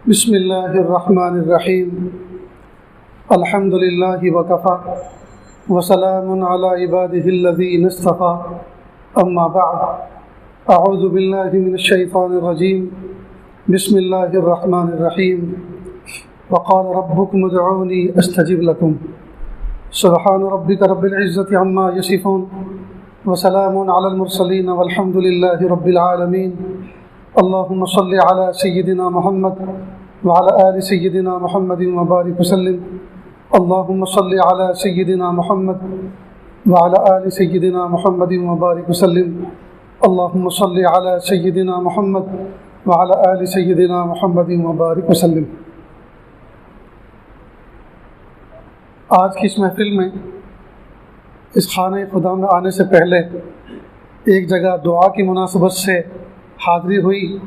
बिस्मिल्लाहिर्रहमानिर्रहीम अल्हम्दुलिल्लाहि वकफ़ा वसलामुन अला इबादिहिल्लज़ीना इस्तफ़ा अम्मा बअद अऊज़ु बिल्लाहि मिनश्शैतानिर्रजीम बिस्मिल्लाहिर्रहमानिर्रहीम वक़ाल रब्बुकुम उदऊनी अस्तजिब लकुम सुब्हान रब्बिका रब्बिल इज़्ज़ति अम्मा यसिफ़ून वसलामुन अलल मुरसलीन वल्हम्दुलिल्लाहि रब्बिल आलमीन। अल्लाहुम्मा सल्लि अला सय्यिदिना मुहम्मद व अला आलि सय्यिदिना मुहम्मदिन व बारिक वसल्लिम। अल्लाहुम्मा सल्लि अला सय्यिदिना मुहम्मद व अला आलि सय्यिदिना मुहम्मदिन व बारिक वसल्लिम। अल्लाहुम्मा सल्लि अला सय्यिदिना मुहम्मद व अला आलि सय्यिदिना मुहम्मदिन व बारिक वसल्लिम। आज की इस महफिल में इस खाने खुदा में आने से पहले एक जगह दुआ की मुनासबत से हाज़िरी हुई।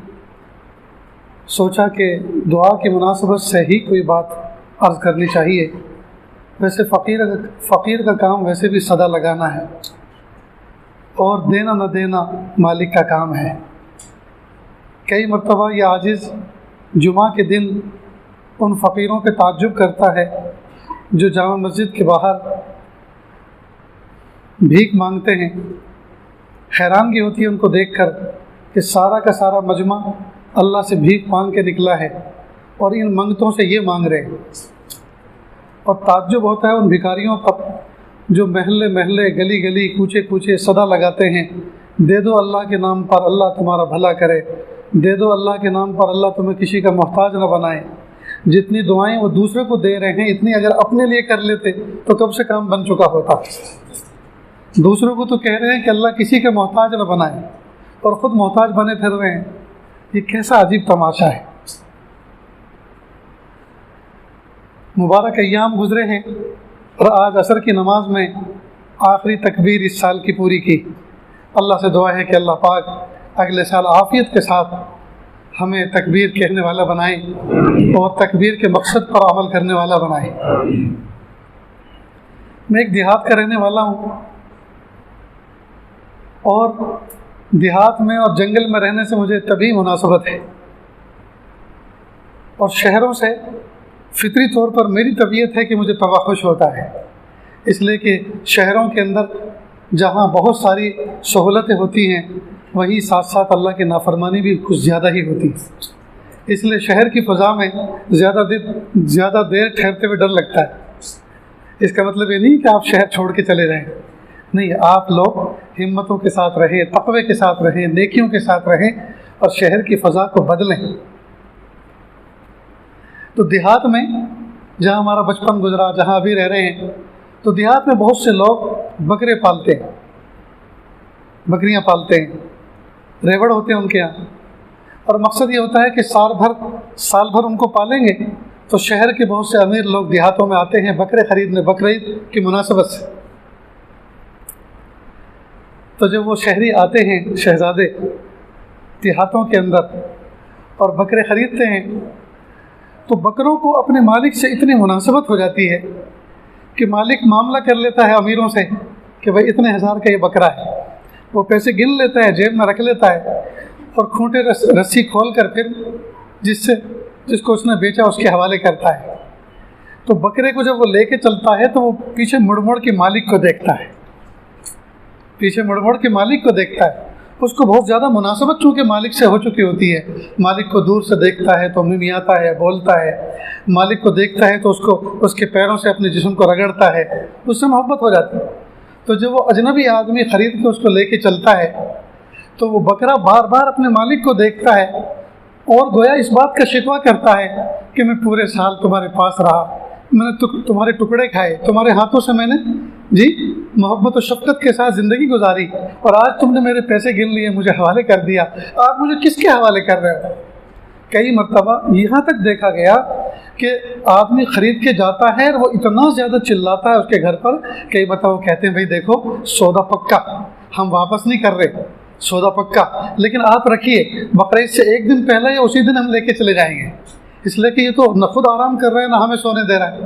सोचा कि दुआ की मुनासबत से ही कोई बात अर्ज़ करनी चाहिए। वैसे फ़कीर का काम वैसे भी सदा लगाना है और देना न देना मालिक का काम है। कई मरतबा यह आजिज़ जुमा के दिन उन फ़कीरों पे ताज्जुब करता है जो जामा मस्जिद के बाहर भीख मांगते हैं। हैरानगी होती है उनको देखकर कि सारा का सारा मजमा अल्लाह से भीख मांग के निकला है और इन मंगतों से ये मांग रहे हैं। और ताज्जुब होता है उन भिखारियों पर जो महल्ले महल्ले गली गली कूचे कूचे सदा लगाते हैं, दे दो अल्लाह के नाम पर, अल्लाह तुम्हारा भला करे, दे दो अल्लाह के नाम पर, अल्लाह तुम्हें किसी का मोहताज न बनाए। जितनी दुआएं वो दूसरे को दे रहे हैं, इतनी अगर अपने लिए कर लेते तो कब से काम बन चुका होता। दूसरों को तो कह रहे हैं कि अल्लाह किसी का मोहताज न बनाए और ख़ुद मोहताज बने फिर रहे हैं। ये कैसा अजीब तमाशा है। मुबारक अय्याम गुज़रे हैं और आज असर की नमाज में आखिरी तकबीर इस साल की पूरी की। अल्लाह से दुआ है कि अल्लाह पाक अगले साल आफ़ियत के साथ हमें तकबीर कहने वाला बनाए और तकबीर के मकसद पर अमल करने वाला बनाए। मैं एक देहात का रहने वाला हूँ और देहात में और जंगल में रहने से मुझे तभी मुनासबत है और शहरों से फितरी तौर पर मेरी तबीयत है कि मुझे तवख्शुश होता है, इसलिए कि शहरों के अंदर जहाँ बहुत सारी सहूलतें होती हैं वहीं साथ साथ अल्लाह की नाफरमानी भी कुछ ज़्यादा ही होती है। इसलिए शहर की फ़ज़ा में ज़्यादा देर ठहरते हुए डर लगता है। इसका मतलब ये नहीं कि आप शहर छोड़ के चले जाएं, नहीं, आप लोग हिम्मतों के साथ रहें, तक़वे के साथ रहें, नेकियों के साथ रहें और शहर की फ़ज़ा को बदलें। तो देहात में जहाँ हमारा बचपन गुजरा, जहाँ अभी रह रहे हैं, तो देहात में बहुत से लोग बकरे पालते हैं, बकरियाँ पालते हैं, रेवड़ होते हैं उनके यहाँ। और मकसद ये होता है कि साल भर उनको पालेंगे तो शहर के बहुत से अमीर लोग देहातों में आते हैं बकरे ख़रीदने, बकरीद की मुनासबत से। तो जब वो शहरी आते हैं, शहज़ादे देहातों के अंदर और बकरे ख़रीदते हैं, तो बकरों को अपने मालिक से इतनी मुनासबत हो जाती है कि मालिक मामला कर लेता है अमीरों से कि भाई इतने हज़ार का ये बकरा है। वो पैसे गिन लेता है, जेब में रख लेता है और खूंटे रस्सी खोल कर फिर जिसको उसने बेचा उसके हवाले करता है। तो बकरे को जब वो लेके चलता है तो वो पीछे मुड़ मुड़ के मालिक को देखता है, पीछे मुड़ मुड़ के मालिक को देखता है। उसको बहुत ज़्यादा मुनासबत चूँकि मालिक से हो चुकी होती है। मालिक को दूर से देखता है तो मिमियाता है, बोलता है। मालिक को देखता है तो उसको उसके पैरों से अपने जिस्म को रगड़ता है, उससे मोहब्बत हो जाती है। तो जब वो अजनबी आदमी ख़रीद के उसको लेके चलता है तो वो बकरा बार बार अपने मालिक को देखता है और गोया इस बात का शिकवा करता है कि मैं पूरे साल तुम्हारे पास रहा, मैंने तुम्हारे टुकड़े खाए, तुम्हारे हाथों से मैंने मोहब्बत और शफ़क़त के साथ ज़िंदगी गुजारी और आज तुमने मेरे पैसे गिन लिए, मुझे हवाले कर दिया। आप मुझे किसके हवाले कर रहे हो? कई मरतबा यहाँ तक देखा गया कि आदमी ख़रीद के जाता है और वो इतना ज़्यादा चिल्लाता है उसके घर पर। कई मरतबा वो कहते हैं भाई देखो सौदा पक्का, हम वापस नहीं कर रहे, सौदा पक्का, लेकिन आप रखिए, बकरीद से एक दिन पहले या उसी दिन हम लेके चले जाएंगे। इसलिए कि ये तो न खुद आराम कर रहे हैं ना हमें सोने दे रहा है,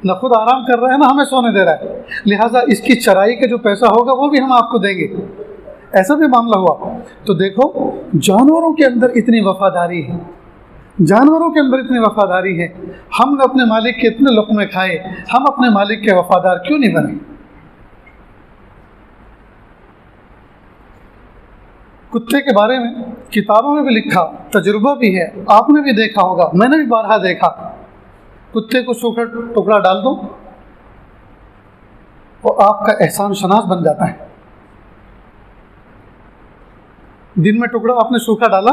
न खुद आराम कर रहा है ना हमें सोने दे रहा है, लिहाजा इसकी चराई का जो पैसा होगा वो भी हम आपको देंगे। ऐसा भी मामला हुआ। तो देखो जानवरों के अंदर इतनी वफादारी है, जानवरों के अंदर इतनी वफादारी है, हमने अपने मालिक के इतने लुक़्मे खाए, हम अपने मालिक के वफादार क्यों नहीं बने? कुत्ते के बारे में किताबों में भी लिखा, तजुर्बा भी है, आपने भी देखा होगा, मैंने भी बारहा देखा। कुत्ते को सूखा टुकड़ा डाल दो, वो आपका एहसान शनास बन जाता है। दिन में टुकड़ा आपने सूखा डाला,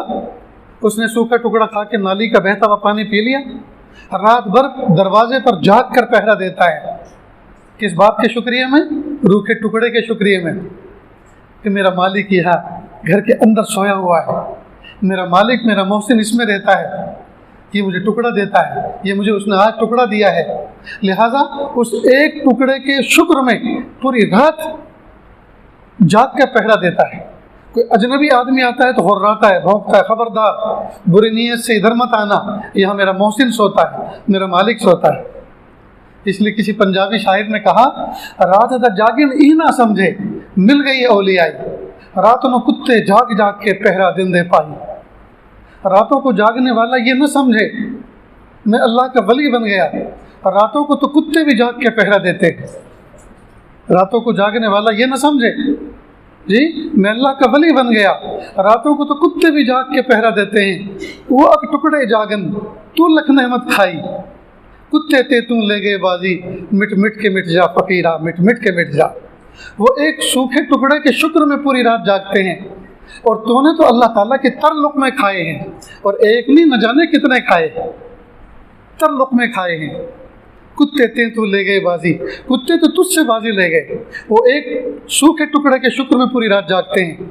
उसने सूखा टुकड़ा खा के नाली का बहता हुआ पानी पी लिया, रात भर दरवाजे पर जाग कर पहरा देता है। किस बात के शुक्रिया में? रूखे टुकड़े के शुक्रिया में, कि मेरा मालिक यहाँ घर के अंदर सोया हुआ है, मेरा मालिक, मेरा मोहसिन इसमें रहता है, ये मुझे टुकड़ा देता है, ये मुझे उसने आज टुकड़ा दिया है। लिहाजा उस एक टुकड़े के शुक्र में पूरी रात जाग कर पहरा देता है। कोई अजनबी आदमी आता है तो हुर्राता है, भौंकता है, खबरदार बुरी नीयत से इधर मत आना, यहाँ मेरा मोहसिन सोता है, मेरा मालिक सोता है। इसलिए किसी पंजाबी शायर ने कहा, रात दा जागिन ई ना समझे, मिल गई औलियाई, रातों में कुत्ते जाग जाग के पहरा देंदे पाई। रातों को जागने वाला ये न समझे मैं अल्लाह का वली बन गया, रातों को तो कुत्ते भी जाग के पहरा देते हैं। रातों को जागने वाला ये न समझे जी मैं अल्लाह का वली बन गया, रातों को तो कुत्ते भी जाग के पहरा देते हैं। वो अब टुकड़े जागन तू लख नेमत खाई, कुत्ते ते तू ले गए बाजी, मिट मिट के मिट जा फकीरा, मिट मिट के मिट जा। वो एक सूखे टुकड़े के शुक्र में पूरी रात जागते हैं, और तूने तो अल्लाह ताला के तर लुक़्मे खाए हैं, और एक नहीं न जाने कितने खाए, तर लुक़्मे खाए हैं। कुत्ते ते तू ले गए बाजी, कुत्ते तो तुझसे बाजी ले गए। वो एक सूखे टुकड़े के शुक्र में पूरी रात जागते हैं,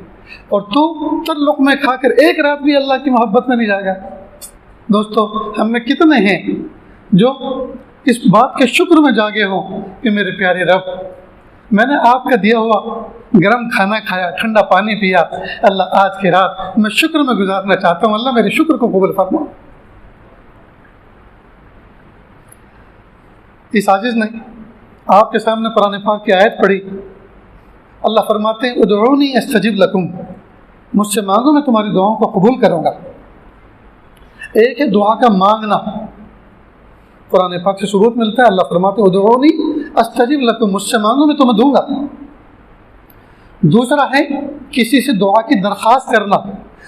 और तू तर लुक़्मे खाकर एक रात भी अल्लाह की मोहब्बत में नहीं जाएगा। दोस्तों, हम में कितने हैं जो इस बात के शुक्र में जागे हों कि मेरे प्यारे रब, मैंने आपका दिया हुआ गर्म खाना खाया, ठंडा पानी पिया, अल्लाह आज की रात मैं शुक्र में गुजारना चाहता हूँ, अल्लाह मेरे शुक्र को कबूल फरमा। इस आजिज़ ने आपके सामने कुरान पाक की आयत पढ़ी। अल्लाह फरमाते हैं, उदऊनी अस्तजिब लकुम, मुझसे मांगो मैं तुम्हारी दुआओं को कबूल करूँगा। एक है दुआ का मांगना, कुरान पाक से सबूत मिलता है। अल्लाह फरमाते हैं, उदऊनी अस्तजिब लकुम, मुझसे मांगो मैं तुम्हें दूंगा। दूसरा है किसी से दुआ की दरख्वास्त करना।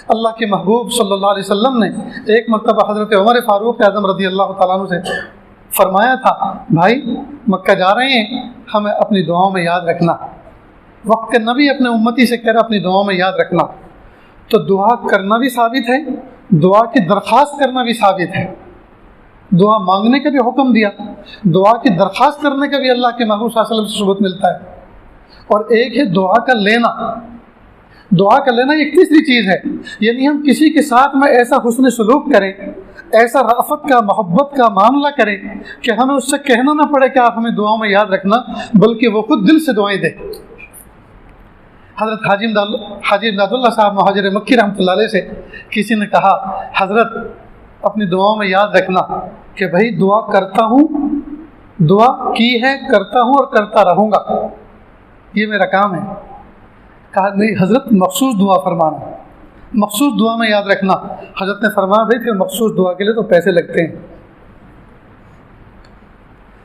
अल्लाह के महबूब सल्लल्लाहु अलैहि वसल्लम ने एक मरतबा हज़रत उमर फ़ारूक आज़म रज़ी अल्लाह तआला अन्हु से फरमाया था, भाई मक्का जा रहे हैं, हमें अपनी दुआओं में याद रखना। वक्त नबी अपने उम्मती से कह रहा अपनी दुआओं में याद रखना। तो दुआ करना भी साबित है, दुआ की दरख्वास्त करना भी साबित है। दुआ मांगने का भी हुक्म दिया, दुआ की दरख्वास्त करने का भी अल्लाह के महबूब सल्लल्लाहु अलैहि वसल्लम से सबूत मिलता है। और एक है दुआ का लेना। दुआ का लेना एक तीसरी चीज़ है, यानी हम किसी के साथ में ऐसा हुस्न सलूक करें, ऐसा राफत का, मोहब्बत का मामला करें कि हमें उससे कहना ना पड़े कि आप हमें दुआओं में याद रखना, बल्कि वो खुद दिल से दुआएं दे। हज़रत हाजी इमदादुल्लाह साहब मुहाजिर मक्की रहमतुल्लाह अलैह से किसी ने कहा, हज़रत अपनी दुआओं में याद रखना कि भाई दुआ करता हूँ, दुआ की है, करता हूँ और करता रहूँगा, ये मेरा काम है। कहा नहीं हज़रत, मखसूस दुआ फरमाना, मखसूस दुआ में याद रखना। हज़रत ने फरमाया, भाई फिर मखसूस दुआ के लिए तो पैसे लगते हैं।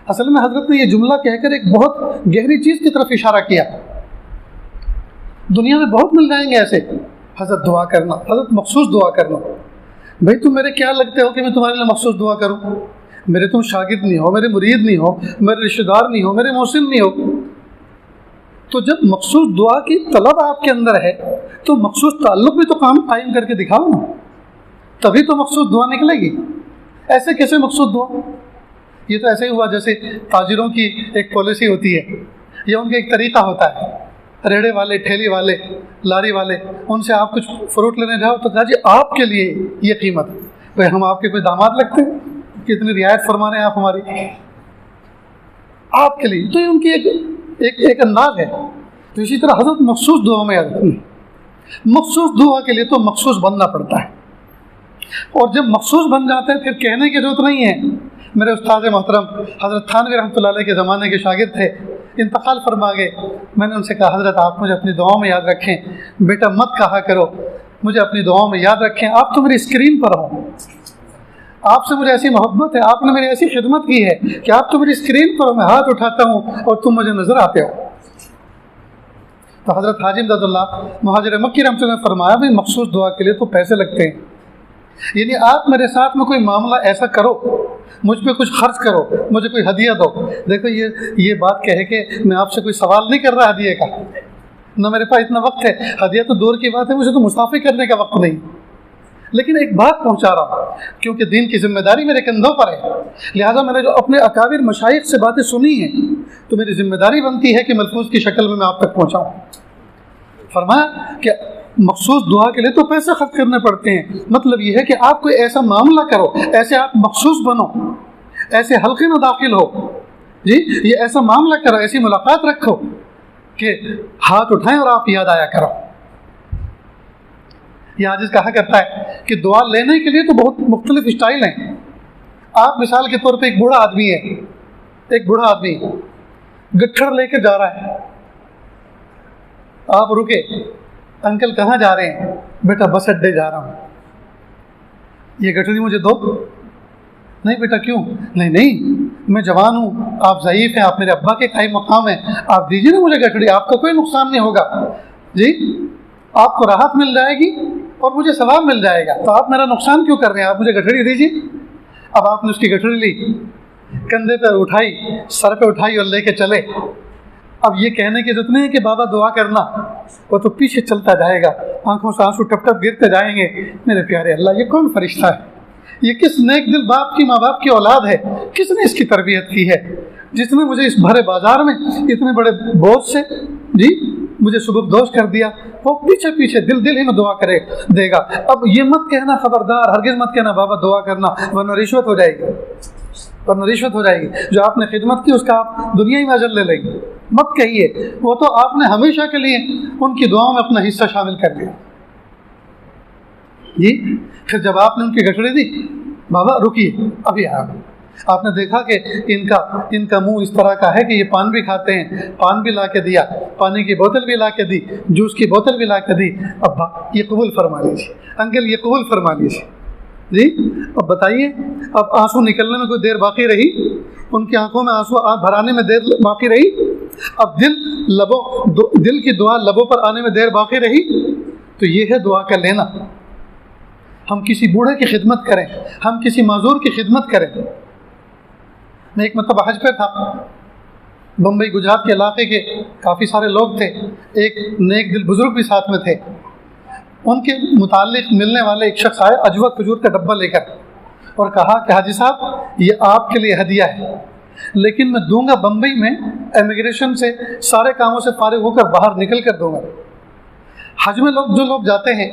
असल में हज़रत ने यह जुमला कहकर एक बहुत गहरी चीज़ की तरफ इशारा किया। दुनिया में बहुत मिल जाएंगे ऐसे, हज़रत दुआ करना, हज़रत मखसूस दुआ करना। भाई तुम मेरे क्या लगते हो कि मैं तुम्हारे लिए मखसूस दुआ करूँ? मेरे तुम शागिर्द नहीं हो, मेरे मुरीद नहीं हो, मेरे रिश्तेदार नहीं हो, मेरे मोहसिन नहीं हो। तो जब मखसूस दुआ की तलब आपके अंदर है तो मखसूस ताल्लुक़ भी तो काम कायम करके दिखाओ ना, तभी तो मखसूस दुआ निकलेगी। ऐसे कैसे मखसूस दुआ? ये तो ऐसे ही हुआ जैसे ताजिरों की एक पॉलिसी होती है, या उनका एक तरीक़ा होता है। रेड़े वाले, ठेली वाले, लारी वाले, उनसे आप कुछ फ्रूट लेने जाओ तो कहा जी आपके लिए ये कीमत। भाई हम आपके कोई दामाद लगते हैं? कितनी रियायत फरमा रहे हैं आप हमारी, आपके लिए। तो ये उनकी एक अंदाज है। तो इसी तरह हज़रत मखसूस दुआ में याद रखनी, मखसूस दुआ के लिए तो मखसूस बनना पड़ता है। और जब मखसूस बन जाते हैं फिर कहने की जरूरत नहीं है। मेरे उस्ताद मोहतरम हज़रत थानवी रहमतुल्लाह अलैह के ज़माने के शागिर्द थे, इंतकाल फरमा गए। मैंने उनसे कहा, हज़रत आप मुझे अपनी दुआओं में याद रखें, बेटा मत कहा करो मुझे अपनी दुआओं में याद रखें, आप तो मेरी स्क्रीन पर हो, आपसे मुझे ऐसी मोहब्बत है, आपने मेरी ऐसी खिदमत की है कि आप तो मेरी स्क्रीन पर मैं हाथ उठाता हूँ और तुम मुझे नज़र आते हो। तो हज़रत हाजी इमदादुल्लाह मुहाजिर मक्की रहमतुल्लाह ने फरमाया, भाई मखसूस दुआ के लिए तो पैसे लगते हैं, यानी आप मेरे साथ में कोई मामला ऐसा करो, मुझ पे कुछ खर्च करो, मुझे कोई हदिया दो। देखो ये बात कहे कि मैं आपसे कोई सवाल नहीं कर रहा हदिये का, ना मेरे पास इतना वक्त है, हदिया तो दूर की बात है, मुझे तो मुसाफिर करने का वक्त नहीं, लेकिन एक बात पहुंचा रहा हूँ क्योंकि दीन की जिम्मेदारी मेरे कंधों पर है। लिहाजा मैंने जो अपने अकाबिर मशाइख से बातें सुनी हैं तो मेरी जिम्मेदारी बनती है कि मलफूज की शक्ल में मैं आप तक पहुँचाऊँ। फरमाया कि मखसूस दुआ के लिए तो पैसे खर्च करने पड़ते हैं, मतलब ये है कि आप कोई ऐसा मामला करो, ऐसे आप मखसूस बनो, ऐसे हल्के में दाखिल हो जी, ये ऐसा मामला करो, ऐसी मुलाकात रखो कि हाथ उठाएं और आप याद आया करो। ये आजिज़ कहा करता है कि दुआ लेने के लिए तो बहुत मुख्तलिफ स्टाइल हैं। आप मिसाल के तौर पे एक बूढ़ा आदमी है, एक बूढ़ा आदमी गट्ठर लेकर जा रहा है, आप रुके, अंकल कहाँ जा रहे हैं? बेटा बस अड्डे जा रहा हूँ। ये गठरी मुझे दो। नहीं बेटा क्यों? नहीं मैं जवान हूँ, आप ज़ईफ़ हैं, आप मेरे अब्बा के कायम मकाम हैं, आप दीजिए ना मुझे गठरी, आपका कोई नुकसान नहीं होगा जी, आपको राहत मिल जाएगी और मुझे सवाब मिल जाएगा, तो आप मेरा नुकसान क्यों कर रहे हैं, आप मुझे गठरी दीजिए। अब आपने उसकी गठरी ली, कंधे पर उठाई, सर पे उठाई और लेके चले। अब ये कहने के जितने हैं कि बाबा दुआ करना, वो तो पीछे चलता जाएगा, आंखों से आंसू टप टप गिरते जाएंगे। मेरे प्यारे अल्लाह, ये कौन फरिश्ता है? ये किस नेक दिल बाप की, माँ बाप की औलाद है? किसने इसकी तरबियत की है, जिसने मुझे इस भरे बाजार में इतने बड़े बोझ से जी मुझे सुबकदोश कर दिया? वो पीछे पीछे दिल ही में दुआ करे देगा। अब ये मत कहना, खबरदार, हरगिज़ मत कहना बाबा दुआ करना, वरना रिश्वत हो जाएगी, वरना रिश्वत हो जाएगी। जो आपने खिदमत की उसका आप दुनिया ही में अजर ले लेंगे, मत कहिए। वो तो आपने हमेशा के लिए उनकी दुआओं में अपना हिस्सा शामिल कर लिया जी। फिर जब आपने उनकी गठड़ी दी, बाबा रुकिए अभी आपने देखा कि इनका मुंह इस तरह का है कि ये पान भी खाते हैं, पान भी ला के दिया, पानी की बोतल भी ला के दी, जूस की बोतल भी ला के दी। अब ये कबूल फरमा लीजिए अंकल, ये कबूल फरमा लीजिए जी। अब बताइए, अब आंसू निकलने में कोई देर बाकी रही? उनकी आंखों में आंसू भराने में देर बाकी रही? अब दिल की दुआ लबों पर आने में देर बाकी रही? तो ये है दुआ का लेना। हम किसी बूढ़े की खिदमत करें, हम किसी माजूर की खिदमत करें। मैं एक मतलब हज पे था, बम्बई गुजरात के इलाके के काफ़ी सारे लोग थे, एक नेक दिल बुज़ुर्ग भी साथ में थे। उनके मुताल्लिक मिलने वाले एक शख्स आए अजवा खजूर का डब्बा लेकर और कहा कि हाजी साहब ये आपके लिए हदिया है, लेकिन मैं दूंगा बम्बई में, इमिग्रेशन से सारे कामों से फारिग होकर बाहर निकल कर दूंगा। हज में जो लोग जाते हैं,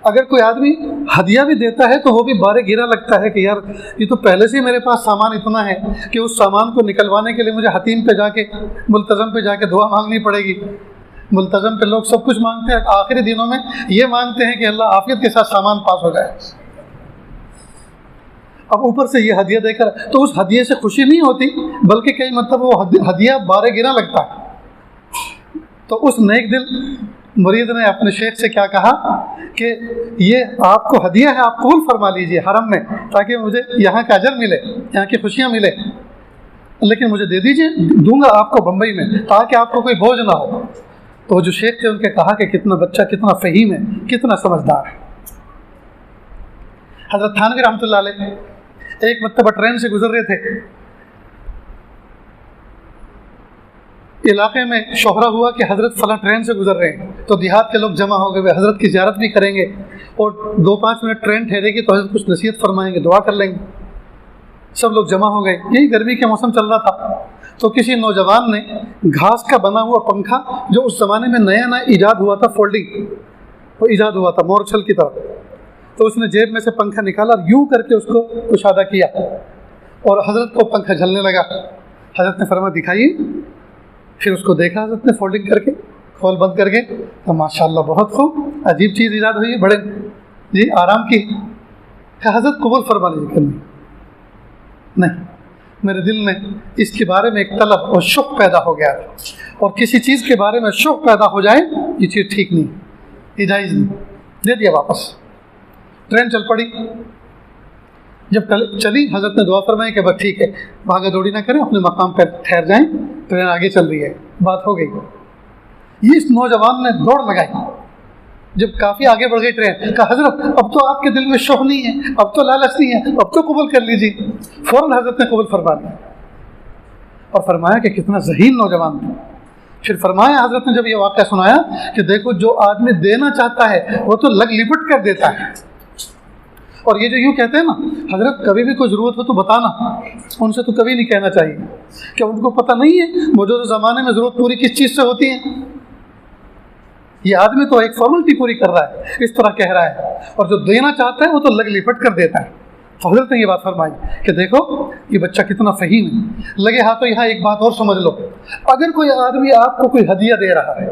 अगर कोई आदमी हदिया भी देता है तो वो भी बारे गिरा लगता है कि यार ये तो पहले से ही मेरे पास सामान इतना है कि उस सामान को निकलवाने के लिए मुझे हतीम पे जाके, मुल्तज़म पे जाके दुआ मांगनी पड़ेगी। मुल्तज़म पे लोग सब कुछ मांगते हैं, आखिरी दिनों में ये मांगते हैं कि अल्लाह आफियत के साथ सामान पास हो जाए। अब ऊपर से ये हदिया देकर तो उस हदिये से खुशी नहीं होती, बल्कि कई मतलब वो हदिया बारे गिरा लगता है। तो उस नेक दिल मुरीद ने अपने शेख से क्या कहा कि ये आपको हदिया है, आप कबूल फरमा लीजिए हरम में, ताकि मुझे यहाँ का अजर मिले, यहाँ की खुशियाँ मिले, लेकिन मुझे दे दीजिए, दूंगा आपको बम्बई में, ताकि आपको कोई बोझ ना हो। तो जो शेख थे उनके कहा कि कितना बच्चा कितना फ़हीम है, कितना समझदार है। हज़रत थानवी रहमतुल्लाह अलैह एक मरतबा ट्रेन से गुजर रहे थे, इलाके में शोहरा हुआ कि हज़रत फला ट्रेन से गुजर रहे हैं, तो देहात के लोग जमा हो गए, वे हज़रत की ज़ियारत भी करेंगे और 2-5 मिनट ट्रेन ठहरेगी तो हज़रत कुछ नसीहत फरमाएंगे, दुआ कर लेंगे। सब लोग जमा हो गए, यही गर्मी के मौसम चल रहा था। तो किसी नौजवान ने घास का बना हुआ पंखा, जो उस ज़माने में नया नया ईजाद हुआ था, फोल्डिंग वो ईजाद हुआ था मोरछल की तरह, तो उसने जेब में से पंखा निकाला और यूँ करके उसको कुशादा किया और हज़रत को पंखा झलने लगा। हज़रत ने फरमा दिखाइए, फिर उसको देखा हज़रत ने फोल्डिंग करके, खोल बंद करके, तो माशाल्लाह बहुत खूब, अजीब चीज़ ईजाद हुई है, बड़े जी आराम की। हज़रत कबूल फरमा लीजिए। नहीं, मेरे दिल में इसके बारे में एक तलब और शौक़ पैदा हो गया था, और किसी चीज़ के बारे में शौक़ पैदा हो जाए ये चीज़ ठीक नहीं, ये जायज़ नहीं। दे दिया वापस। ट्रेन चल पड़ी, जब चली, हज़रत ने दुआ फरमाई कि बस ठीक है, भागा दौड़ी ना करें, अपने मकाम पर ठहर जाएं, ट्रेन आगे चल रही है, बात हो गई। ये इस नौजवान ने दौड़ लगाई। जब काफ़ी आगे बढ़ गई ट्रेन, कहा हज़रत अब तो आपके दिल में शौक़ नहीं है, अब तो लालच नहीं है, अब तो कबूल कर लीजिए। फ़ौरन हज़रत ने कबूल फरमा लिया और फरमाया कि कितना ज़हीन नौजवान था। फिर फरमाया हज़रत ने जब ये वाक़या सुनाया कि देखो जो आदमी देना चाहता है वो तो लग लिपट कर देता है। और ये जो यूँ कहते हैं ना, हज़रत कभी भी कोई ज़रूरत हो तो बताना, उनसे तो कभी नहीं कहना चाहिए। क्या उनको पता नहीं है मौजूदा ज़माने में ज़रूरत पूरी किस चीज़ से होती है? ये आदमी तो एक फॉर्मेलिटी पूरी कर रहा है, इस तरह कह रहा है, और जो देना चाहता है वो तो लग लिपट कर देता है। तो हज़रत ने ये बात फरमाई कि देखो ये बच्चा कितना फ़हीम है। लगे हाथों यहाँ एक बात और समझ लो, अगर कोई आदमी आपको कोई हदिया दे रहा है,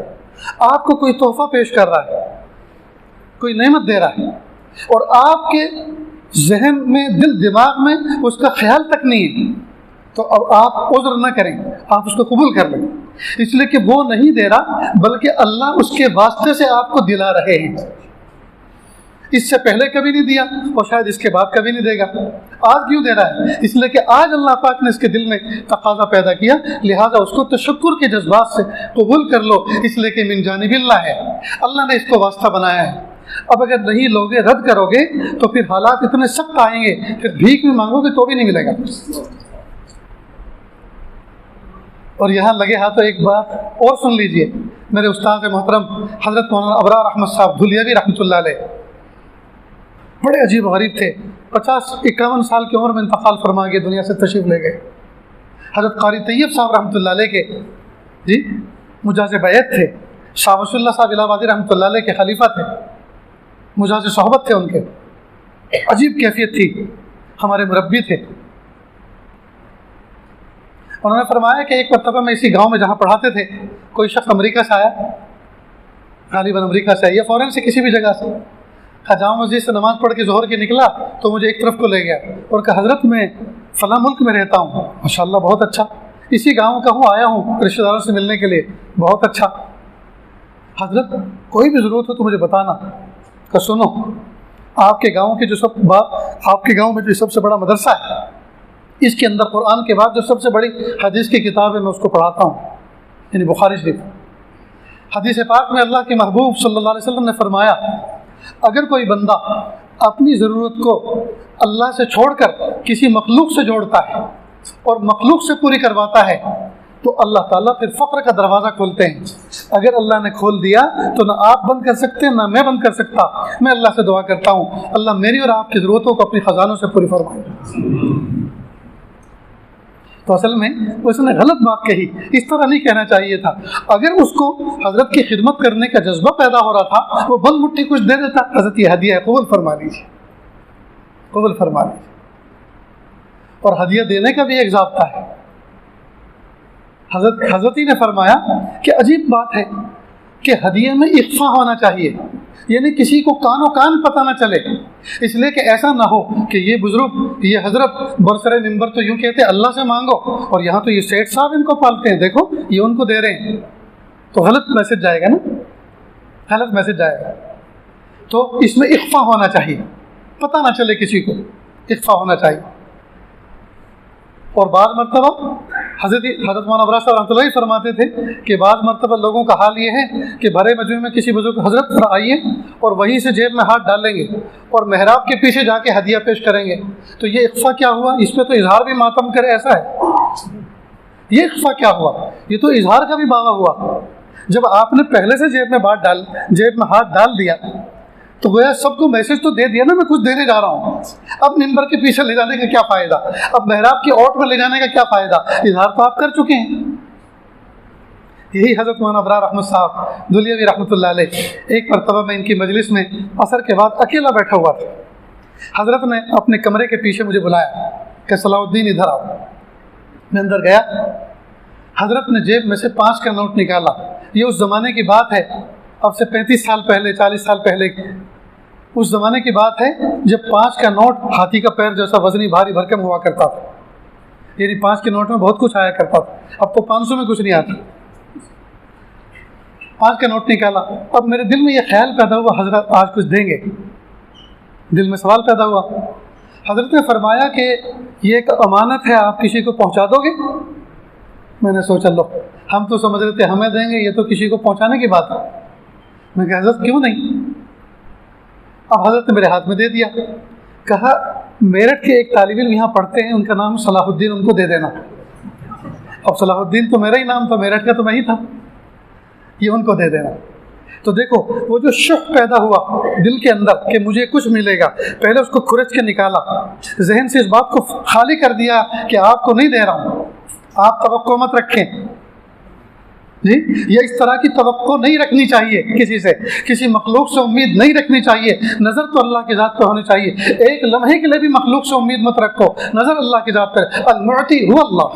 आपको कोई तोहफ़ा पेश कर रहा है, कोई नेमत दे रहा है, और आपके जहन में, दिल दिमाग में उसका ख्याल तक नहीं है, तो अब आप उज़्र न करें, आप उसको कबूल कर लें, इसलिए कि वो नहीं दे रहा बल्कि अल्लाह उसके वास्ते से आपको दिला रहे हैं। इससे पहले कभी नहीं दिया और शायद इसके बाद कभी नहीं देगा। आज क्यों दे रहा है? इसलिए कि आज अल्लाह पाक ने इसके दिल में तकाज़ा पैदा किया, लिहाजा उसको तशक्कुर के जज्बात से कबूल कर लो, इसलिए कि मिन जानिबिल्लाह है, अल्लाह ने इसको वास्ता बनाया है। अब अगर नहीं लोगे, रद्द करोगे, तो फिर हालात इतने सख्त आएंगे, फिर भीख भी मांगोगे तो भी नहीं मिलेगा। और यहाँ लगे हाथों एक बात और सुन लीजिए, मेरे उस्ताद मोहतरम हज़रत मौलाना अबरार अहमद साहब धुलियावी रहमतुल्लाह अलैह बड़े अजीब गरीब थे। 50-51 साल की उम्र में इंतकाल फरमा के दुनिया से तशरीफ़ ले गए। हज़रत क़ारी तैयब साहब रहमतुल्लाह अलैह के जी मुजाज़ बैत थे। शाह वसुल्लाह साहब इलाहाबादी रहमतुल्लाह अलैह के खलीफा थे, मुजाज़ सोहबत थे उनके। अजीब कैफियत थी, हमारे मुरब्बी थे। उन्होंने फरमाया कि एक मरतबा में इसी गांव में जहाँ पढ़ाते थे, कोई शख्स अमेरिका से आया, गालिबन अमेरिका से या फ़ॉरेन से किसी भी जगह से, जामा मस्जिद से नमाज़ पढ़ के ज़ोहर के निकला तो मुझे एक तरफ को ले गया और कहा हज़रत मैं फ़लाँ मुल्क में रहता हूँ। माशाअल्लाह बहुत अच्छा, इसी गाँव का हूँ, आया हूँ रिश्तेदारों से मिलने के लिए, बहुत अच्छा। हज़रत कोई भी ज़रूरत हो तो मुझे बताना। कहा सुनो, आपके गाँव के जो आपके गाँव में जो सबसे बड़ा मदरसा है, इसके अंदर कुरान के बाद जो सबसे बड़ी हदीस की किताब है मैं उसको पढ़ाता हूँ, यानी बुखारी शरीफ। हदीस पाक में अल्लाह के महबूब सल्लल्लाहु अलैहि वसल्लम ने फरमाया, अगर कोई बंदा अपनी ज़रूरत को अल्लाह से छोड़कर किसी मखलूक से जोड़ता है और मखलूक से पूरी करवाता है तो अल्लाह ताला फिर फ़क्र का दरवाज़ा खोलते हैं। अगर अल्लाह ने खोल दिया तो ना आप बंद कर सकते, ना मैं बंद कर सकता। मैं अल्लाह से दुआ करता हूँ, अल्लाह मेरी और आपकी ज़रूरतों को अपनी ख़जानों से पूरी फरमाए। तो असल में उसने गलत बात कही, इस तरह नहीं कहना चाहिए था। अगर उसको हज़रत की खिदमत करने का जज्बा पैदा हो रहा था, वो बंद मुट्ठी कुछ दे देता, हज़रत ये हदिया है, कबूल फरमा लीजिए, कबूल फरमा लीजिए। और हदिया देने का भी एक ज़ाब्ता है। हज़रत ही ने फरमाया कि अजीब बात है कि हदिये में इख्फा होना चाहिए, यानी किसी को कानो कान पता ना चले, इसलिए कि ऐसा ना हो कि ये बुजुर्ग, ये हज़रत बरसरे मिंबर तो यूँ कहते हैं अल्लाह से मांगो, और यहाँ तो ये सेठ साहब इनको पालते हैं, देखो ये उनको दे रहे हैं, तो गलत मैसेज जाएगा ना, गलत मैसेज जाएगा। तो इसमें इख्फा होना चाहिए, पता ना चले किसी को, इख्फा होना चाहिए। और बाद मरतबा हज़रत मौलाना अबरार साहब रहमतुल्लाह अलैह फरमाते थे कि बाद मरतबा लोगों का हाल ये है कि भरे मजमे में किसी बुजुर्ग हज़रत आइए और वहीं से जेब में हाथ डालेंगे और मेहराब के पीछे जाके हदिया पेश करेंगे। तो ये इख्फा क्या हुआ? इसमें तो इजहार भी मातम करे ऐसा है। ये इख्फा क्या हुआ? ये तो इजहार का भी बागा हुआ। जब आपने पहले से जेब में हाथ डाल दिया तो गोया सबको मैसेज तो दे दिया ना, मैं कुछ देने जा रहा हूँ। अब मिंबर के पीछे ले जाने का क्या फ़ायदा, अब मेहराब की ओट में ले जाने का क्या फ़ायदा, इजहार तो आप कर चुके हैं। यही हज़रत मौलाना अबरार अहमद साहब दुलियावी रहमतुल्लाह अलैह एक मरतबा में इनकी मजलिस में असर के बाद अकेला बैठा हुआ था। हज़रत ने अपने कमरे के पीछे मुझे बुलाया कि सलाउद्दीन इधर आओ। मैं अंदर गया, हज़रत ने जेब में से 5 का नोट निकाला। ये उस ज़माने की बात है, अब से 35 साल पहले, 40 साल पहले उस ज़माने की बात है जब 5 का नोट हाथी का पैर जैसा वजनी भारी भरकम हुआ करता था, यानी 5 के नोट में बहुत कुछ आया करता था। अब तो 500 में कुछ नहीं आता। 5 का नोट निकाला। अब मेरे दिल में यह ख्याल पैदा हुआ, हज़रत आज कुछ देंगे। दिल में सवाल पैदा हुआ। हज़रत ने फरमाया कि ये एक अमानत है, आप किसी को पहुंचा दोगे? मैंने सोचा लो, हम तो समझ रहे थे हमें देंगे, ये तो किसी को पहुंचाने की बात है। मैं कहा हज़रत क्यों नहीं? अब हज़रत ने मेरे हाथ में दे दिया, कहा मेरठ के एक तालिब इल्म यहाँ पढ़ते हैं, उनका नाम सलाहुद्दीन, उनको दे देना। अब सलाहुद्दीन तो मेरा ही नाम था, मेरठ का तो मैं ही था, ये उनको दे देना। तो देखो वो जो शुक पैदा हुआ दिल के अंदर कि मुझे कुछ मिलेगा, पहले उसको खुरच के निकाला, जहन से इस बात को खाली कर दिया कि आपको नहीं दे रहा हूँ, आप तवक्को मत रखें जी। ये इस तरह की तवक्को नहीं रखनी चाहिए किसी से, किसी मखलूक से उम्मीद नहीं रखनी चाहिए। नज़र तो अल्लाह की ज़ात पर होनी चाहिए। एक लम्हे के लिए भी मखलूक से उम्मीद मत रखो, नज़र अल्लाह की ज़ात पर। अल-मुअती हुवा अल्लाह,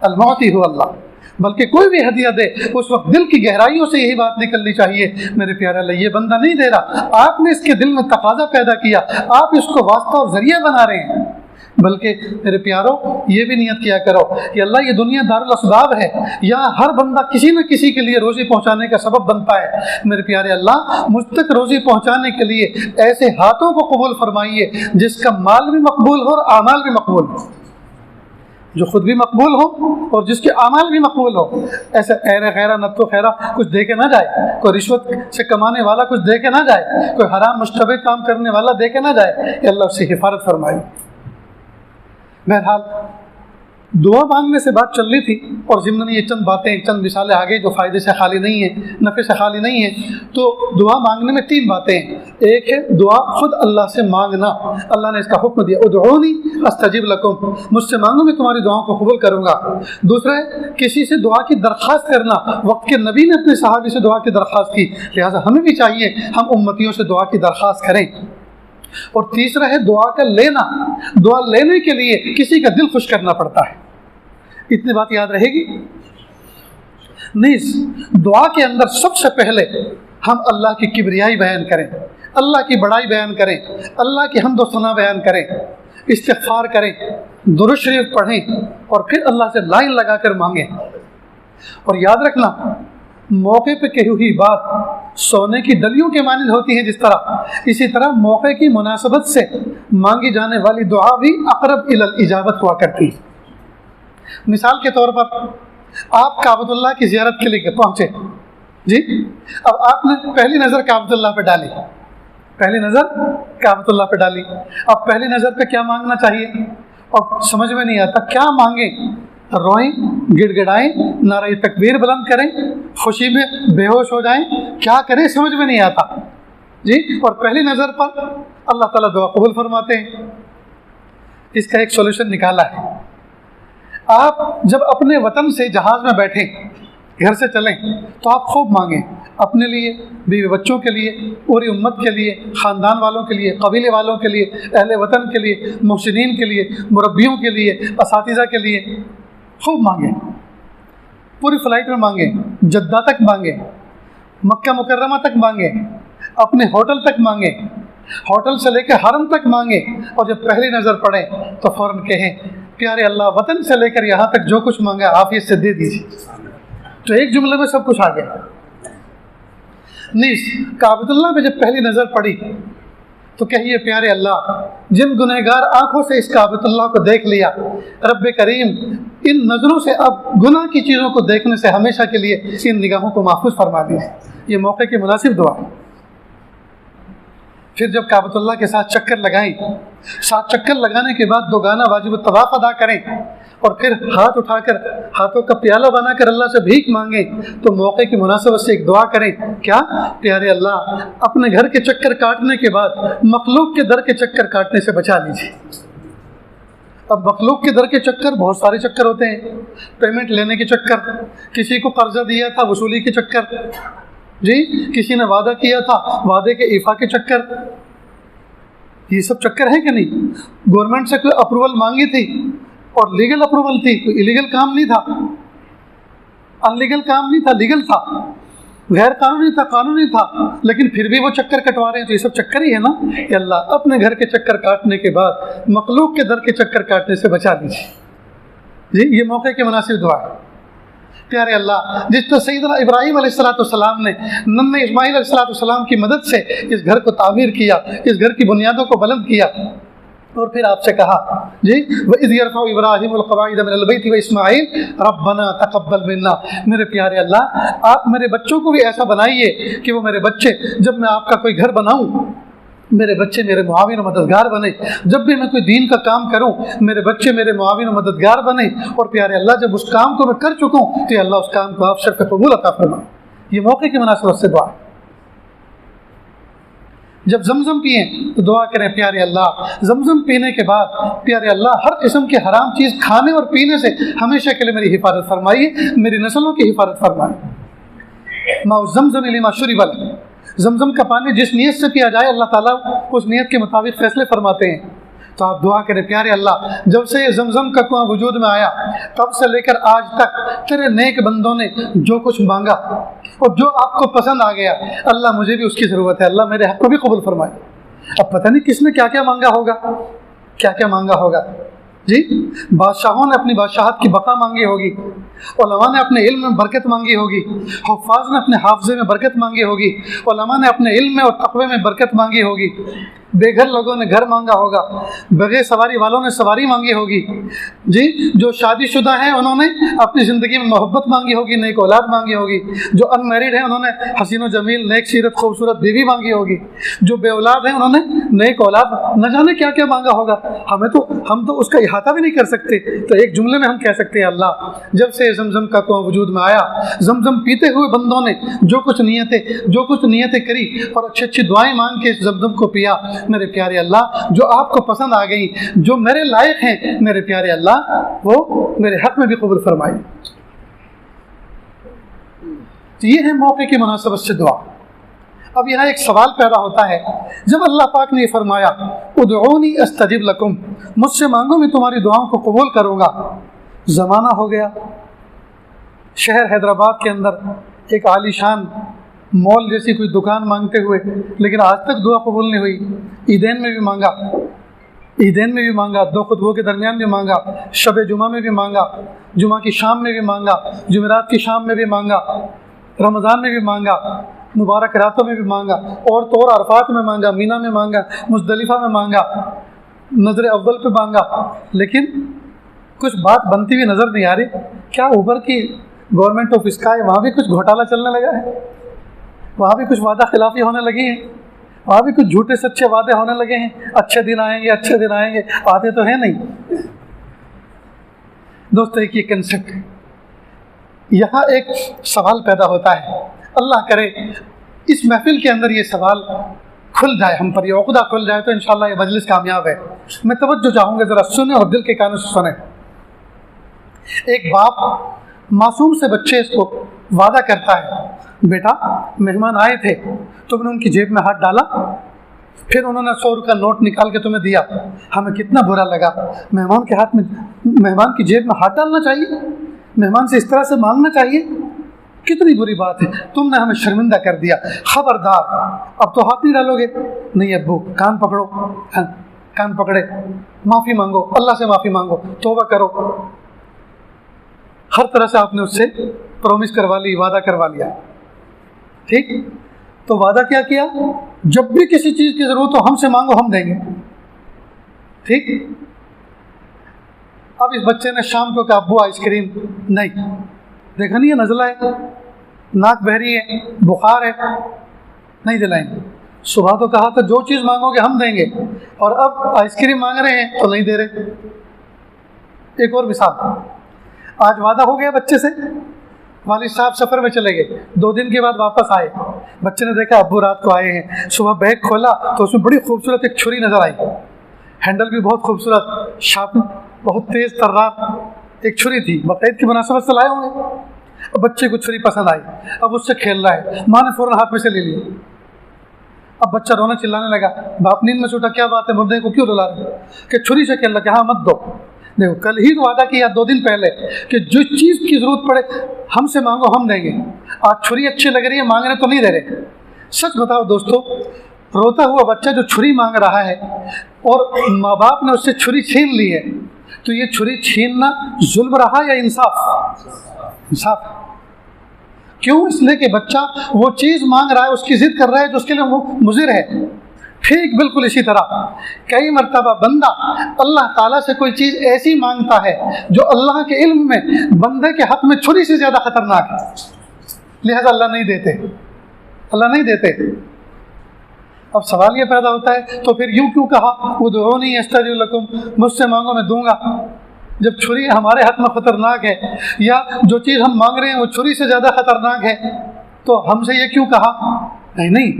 अल-मुअती हुवा अल्लाह। बल्कि कोई भी हदिया दे उस वक्त दिल की गहराइयों से यही बात निकलनी चाहिए, मेरे प्यारे अल्लाह ये बंदा नहीं दे रहा, आपने इसके दिल में तकाजा पैदा किया, आप इसको वास्ता और जरिया बना रहे हैं। बल्कि मेरे प्यारों ये भी नियत किया करो कि अल्लाह ये दुनिया दारुल असबाब है, यहाँ हर बंदा किसी न किसी के लिए रोज़ी पहुँचाने का सबब बनता है। मेरे प्यारे अल्लाह मुझ तक रोज़ी पहुँचाने के लिए ऐसे हाथों को कबूल फरमाइए जिसका माल भी मकबूल हो और आमाल भी मकबूल हो, जो खुद भी मकबूल हो और जिसके आमाल भी मकबूल हो। ऐसे ऐरा खैरा नत्तो खैरा कुछ दे के ना जाए, कोई रिश्वत से कमाने वाला कुछ दे के ना जाए, कोई हराम मुश्तबे काम करने वाला दे के ना जाए, ये अल्लाह उससे हिफाजत फरमाए। बहरहाल दुआ मांगने से बात चल रही थी और ज़िम्मन ये चंद बातें, चंद मिसालें आगे जो फ़ायदे से खाली नहीं है, नफ़े से खाली नहीं है। तो दुआ मांगने में 3 बातें हैं। एक है दुआ खुद अल्लाह से मांगना, अल्लाह ने इसका हुक्म दिया, उदऊनी अस्तजिब लकुम, मुझसे मांगो मैं तुम्हारी दुआओं को कबूल करूँगा। दूसरा है किसी से दुआ की दरख्वास्त करना, वक्त के नबी ने अपने सहाबी से दुआ की दरख्वास्त की, लिहाजा हमें भी चाहिए हम उम्मतियों से दुआ की दरख्वास्त करें। और तीसरा है दुआ का लेना, दुआ लेने के लिए किसी का दिल खुश करना पड़ता है। इतनी बात याद रहेगी नहीं। दुआ के अंदर सबसे पहले हम अल्लाह की किबरियाई बयान करें, अल्लाह की बड़ाई बयान करें, अल्लाह की हम्द व सना बयान करें, इस्तिग़फ़ार करें, दुरूद शरीफ पढ़ें और फिर अल्लाह से लाइन लगा कर मांगें। और याद रखना मौके पे कही हुई बात सोने की डलियों के मानिंद होती है जिस तरह, इसी तरह मौके की मुनासबत से मांगी जाने वाली दुआ भी अक़रब इलल इजाबत हुआ करती है। मिसाल के तौर पर आप काबतुल्लाह की ज़ियारत के लिए पहुँचे जी, अब आपने पहली नज़र काबतुल्लाह पे डाली, पहली नज़र काबतुल्लाह पे डाली। अब पहली नज़र पे क्या मांगना चाहिए और समझ में नहीं आता क्या मांगें, रोएं, गिड़गिड़ाएं, नारे तकबीर बुलंद करें, खुशी में बेहोश हो जाएं, क्या करें समझ में नहीं आता जी। और पहली नज़र पर अल्लाह ताला दुआ कबूल फरमाते हैं। इसका एक सोल्यूशन निकाला है। आप जब अपने वतन से जहाज़ में बैठें, घर से चलें, तो आप खूब मांगें, अपने लिए, बीवी बच्चों के लिए, पूरी उम्मत के लिए, ख़ानदान वालों के लिए, कबीले वालों के लिए, अहले वतन के लिए, मुहसिनीन के लिए, मुरब्बियों के लिए, असातिज़ा के लिए खूब मांगें। पूरी फ़्लाइट में मांगें, जद्दा तक मांगें, मक्का मुकर्रमा तक मांगें, अपने होटल तक मांगें, होटल से लेकर हरम तक मांगें। और जब पहली नज़र पड़े तो फ़ौरन कहें प्यारे अल्लाह वतन से लेकर यहाँ तक जो कुछ मांगा आफियत से दे दीजिए। तो एक जुमले में सब कुछ आ गया। नहीं, काबतुल्लाह पे जब पहली नज़र पड़ी तो कहिए प्यारे अल्लाह जिन गुनहगार आँखों से इस काबतुल्लाह को देख लिया, रब्बे करीम इन नज़रों से अब गुनाह की चीज़ों को देखने से हमेशा के लिए इन निगाहों को महफूज फरमा दीजिए। ये मौके की मुनासिब दुआ। फिर जब काबतुल्लाह के साथ चक्कर लगाएं, 7 चक्कर लगाने के बाद 2 गाना वाजिब तवाफ़ अदा करें और फिर हाथ उठाकर हाथों का प्याला बनाकर अल्लाह से भीख मांगें, तो मौके की मुनासबत से एक दुआ करें, क्या प्यारे अल्लाह अपने घर के चक्कर काटने के बाद मखलूक के दर के चक्कर काटने से बचा लीजिए। अब मखलूक के दर के चक्कर बहुत सारे चक्कर होते हैं, पेमेंट लेने के चक्कर, किसी को कर्जा दिया था वसूली के चक्कर जी, किसी ने वादा किया था वादे के ईफा के चक्कर, ये सब चक्कर है कि नहीं। गवर्नमेंट से कोई अप्रूवल मांगी थी और लीगल अप्रूवल थी, कोई इलीगल काम नहीं था, अनलीगल काम नहीं था, लीगल था, गैर कानूनी था, कानूनी था, लेकिन फिर भी वो चक्कर कटवा रहे हैं। तो ये सब चक्कर ही है ना। कि अल्लाह अपने घर के चक्कर काटने के बाद मखलूक के दर के चक्कर काटने से बचा दीजिए जी। ये मौके के मुनासिब दुआ है। प्यारे अल्लाह, जिस तो सैयदना इब्राहीम अलैहिस्सलाम ने नन्हे इस्माइल अलैहिस्सलाम की मदद से इस घर को तामीर किया, इस घर की बुनियादों को बुलंद किया, और फिर आपसे कहा जी वइज़ यरफ़उ इब्राहीमुल क़वाइद मिनल बैति व इस्माइल रब्बना तक़ब्बल मिन्ना। मेरे प्यारे अल्लाह, आप मेरे बच्चों को भी ऐसा बनाइए कि वो मेरे बच्चे, जब मैं आपका कोई घर बनाऊँ, मेरे बच्चे मेरे मुआविन और मददगार बने। जब भी मैं कोई दीन का काम करूं, मेरे बच्चे मेरे मुआविन और मददगार बने। और प्यारे अल्लाह, जब उस काम को मैं कर चुका हूं तो अल्लाह उस काम को आप शर्फ़ कबूल अता फरमाए। ये मौके की मुनासिबत से दुआ। जब जमजम पिए तो दुआ करें, प्यारे अल्लाह जमजम पीने के बाद प्यारे अल्लाह हर किस्म की हराम चीज़ खाने और पीने से हमेशा के लिए मेरी हिफाजत फरमाइए, मेरी नस्लों की हिफाजत फरमाए। माउ जमजम लिमा शुरिबल, जमजम का पानी जिस नीयत से पिया जाए अल्लाह ताला उस नीयत के मुताबिक फैसले फरमाते हैं। तो आप दुआ करें, प्यारे अल्लाह जब से ये जमजम का कुआं वजूद में आया तब से लेकर आज तक तेरे नेक बंदों ने जो कुछ मांगा और जो आपको पसंद आ गया, अल्लाह मुझे भी उसकी ज़रूरत है, अल्लाह मेरे हक़ को भी कबूल फरमाए। अब पता नहीं किसने क्या क्या मांगा होगा, क्या क्या मांगा होगा जी। बादशाहों ने अपनी बादशाहत की बका मांगी होगी, उलमा ने अपने इल्म में बरकत मांगी होगी, हुफ़ाज़ ने अपने हाफ़ज़े में बरकत मांगी होगी, उलमा ने अपने इल्म में और तक़वे में बरकत मांगी होगी, बेघर लोगों ने घर मांगा होगा, बगैर सवारी वालों ने सवारी मांगी होगी जी। जो शादीशुदा हैं उन्होंने अपनी ज़िंदगी में मोहब्बत मांगी होगी, नेक औलाद मांगी होगी। जो अनमैरिड हैं उन्होंने हसीन व जमील नेक सीरत खूबसूरत बीवी मांगी होगी। जो बे औलाद हैं उन्होंने नेक औलाद, न जाने क्या क्या मांगा होगा। हम तो उसका इहाता भी नहीं कर सकते। तो एक जुमले में हम कह सकते हैं, अल्लाह जब से जमजम का कुआं वजूद में आया, जमजम पीते हुए बंदों ने जो कुछ नियतें करी और अच्छी अच्छी दुआएं मांग के जमजम को पिया, मेरे प्यारे अल्लाह जो आपको पसंद आ गई, जो मेरे लायक हैं, मेरे प्यारे अल्लाह वो मेरे हक़ में भी कबूल फरमाए। तो ये है मौके की मुनासबत से दुआ। अब यहाँ एक सवाल पैदा होता है, जब अल्लाह पाक ने फरमाया उदऊनी अस्तजिब लकुम, मुझसे मांगो मैं तुम्हारी दुआओं को कबूल करूँगा। ज़माना हो गया, शहर हैदराबाद के अंदर एक आलीशान मॉल जैसी कोई दुकान मांगते हुए, लेकिन आज तक दुआ कबूल नहीं हुई। ईदैन में भी मांगा, दो खुतबों के दरमियान भी मांगा, शब जुमा में भी मांगा, जुमा की शाम में भी मांगा, जुमेरात की शाम में भी मांगा, रमज़ान में भी मांगा, मुबारक रातों में भी मांगा, और तो और अरफात में मांगा, मीना में मांगा, मुज़दलिफ़ा में मांगा, नज़र अव्वल पे मांगा, लेकिन कुछ बात बनती हुई नज़र नहीं आ रही। क्या ऊपर की गवर्नमेंट ऑफ स्काई वहाँ भी कुछ घोटाला चलने लगा है? वहाँ भी कुछ वादा खिलाफी होने लगी है? वहाँ भी कुछ झूठे सच्चे वादे होने लगे हैं? अच्छे दिन आएंगे, आते तो है नहीं। दोस्तों एक ये कंसेप्ट, यहाँ एक सवाल पैदा होता है, अल्लाह करे इस महफिल के अंदर ये सवाल खुल जाए, हम पर ये उक़दा खुल जाए तो इंशाअल्लाह ये मजलिस कामयाब है। मैं तवज्जो चाहूँगा, ज़रा सुने और दिल के कानों से सुने। एक बाप मासूम से बच्चे इसको वादा करता है, बेटा मेहमान आए थे, तुमने उनकी जेब में हाथ डाला, फिर उन्होंने 100 रुपये का नोट निकाल के तुम्हें दिया, हमें कितना बुरा लगा। मेहमान के हाथ में, मेहमान की जेब में हाथ डालना चाहिए, मेहमान से इस तरह से मांगना चाहिए, कितनी बुरी बात है, तुमने हमें शर्मिंदा कर दिया। खबरदार, अब तो हाथ नहीं डालोगे? नहीं अब्बू, कान पकड़ो, कान पकड़े, माफ़ी मांगो, अल्लाह से माफ़ी मांगो, तौबा करो। हर तरह से आपने उससे प्रॉमिस करवा ली, वादा करवा लिया, ठीक। तो वादा क्या किया, जब भी किसी चीज़ की ज़रूरत हो हमसे मांगो, हम देंगे, ठीक। अब इस बच्चे ने शाम को कहा अब्बू आइसक्रीम नहीं, देखा नहीं है नज़ला है, नाक बहरी है, बुखार है, नहीं दिलाएंगे। सुबह तो कहा था जो चीज़ मांगोगे हम देंगे, और अब आइसक्रीम मांग रहे हैं तो नहीं दे रहे। एक और मिसाल, आज वादा हो गया बच्चे से, वालिद साहब सफ़र में चले गए, 2 दिन के बाद वापस आए, बच्चे ने देखा अब्बू रात को आए हैं, सुबह बैग खोला तो उसमें बड़ी खूबसूरत एक छुरी नज़र आई, हैंडल भी बहुत खूबसूरत, शार्प, बहुत तेज़ तर्रार एक छुरी थी, बकरीद की मुनासबत से लाए होंगे। अब बच्चे को छुरी पसंद आई, अब उससे खेल रहा है, माँ ने फ़ौरन हाथ में से ले लिया। अब बच्चा रोने चिल्लाने लगा, बाप नींद में छूटा, क्या बात है, मुर्दे को क्यों रुला रहे? कि छुरी से खेल रहा, कि हाँ मत दो। देखो कल ही वादा किया 2 दिन पहले कि जो चीज़ की ज़रूरत पड़े हमसे मांगो, हम देंगे। आज छुरी अच्छी लग रही है, मांग रहे तो नहीं दे रहे। सच बताओ दोस्तों, रोता हुआ बच्चा जो छुरी मांग रहा है और माँ बाप ने उससे छुरी छीन ली है, तो ये छुरी छीनना जुल्म रहा या इंसाफ? इंसाफ। क्यों? इसलिए कि बच्चा वो चीज़ मांग रहा है, उसकी ज़िद कर रहा है जो उसके लिए वो मुज़िर है। ठीक बिल्कुल इसी तरह कई मरतबा बंदा अल्लाह ताला से कोई चीज़ ऐसी मांगता है जो अल्लाह के इल्म में बंदे के हक़ में छुरी से ज़्यादा ख़तरनाक है, लिहाजा अल्लाह नहीं देते, अल्लाह नहीं देते। अब सवाल ये पैदा होता है तो फिर यूँ क्यों कहा उदऊनी अस्तजिब लकुम, मुझसे मांगो मैं दूंगा, जब छुरी हमारे हक़ में ख़तरनाक है या जो चीज़ हम मांग रहे हैं वो छुरी से ज़्यादा ख़तरनाक है, तो हमसे ये क्यों कहा? नहीं,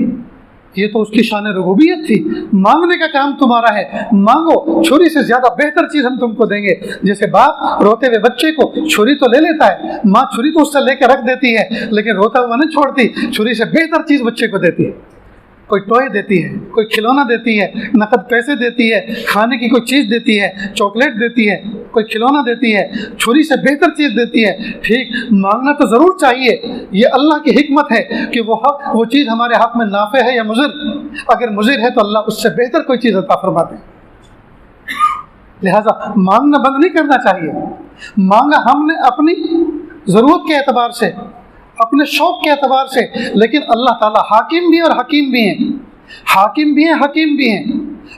ये तो उसकी शान रुबूबियत थी, मांगने का काम तुम्हारा है, मांगो, छुरी से ज़्यादा बेहतर चीज़ हम तुमको देंगे। जैसे बाप रोते हुए बच्चे को छुरी तो ले लेता है, माँ छुरी तो उससे लेकर रख देती है, लेकिन रोता हुआ नहीं छोड़ती, छुरी से बेहतर चीज़ बच्चे को देती है। कोई टॉय देती है, कोई खिलौना देती है, नकद पैसे देती है, खाने की कोई चीज़ देती है, चॉकलेट देती है, कोई खिलौना देती है, छुरी से बेहतर चीज़ देती है। ठीक, मांगना तो ज़रूर चाहिए, ये अल्लाह की हिकमत है कि वो चीज़ हमारे हक़ में नाफ़े है या मुज़िर। अगर मुज़िर है तो अल्लाह उससे बेहतर कोई चीज़ अता फरमाते हैं। लिहाजा मांगना बंद नहीं करना चाहिए। मांगा हमने अपनी ज़रूरत के एतबार से, अपने शौक़ के एतबार से, लेकिन अल्लाह ताला हाकिम भी और हकीम भी हैं, हाकिम भी हैं, हकीम भी हैं।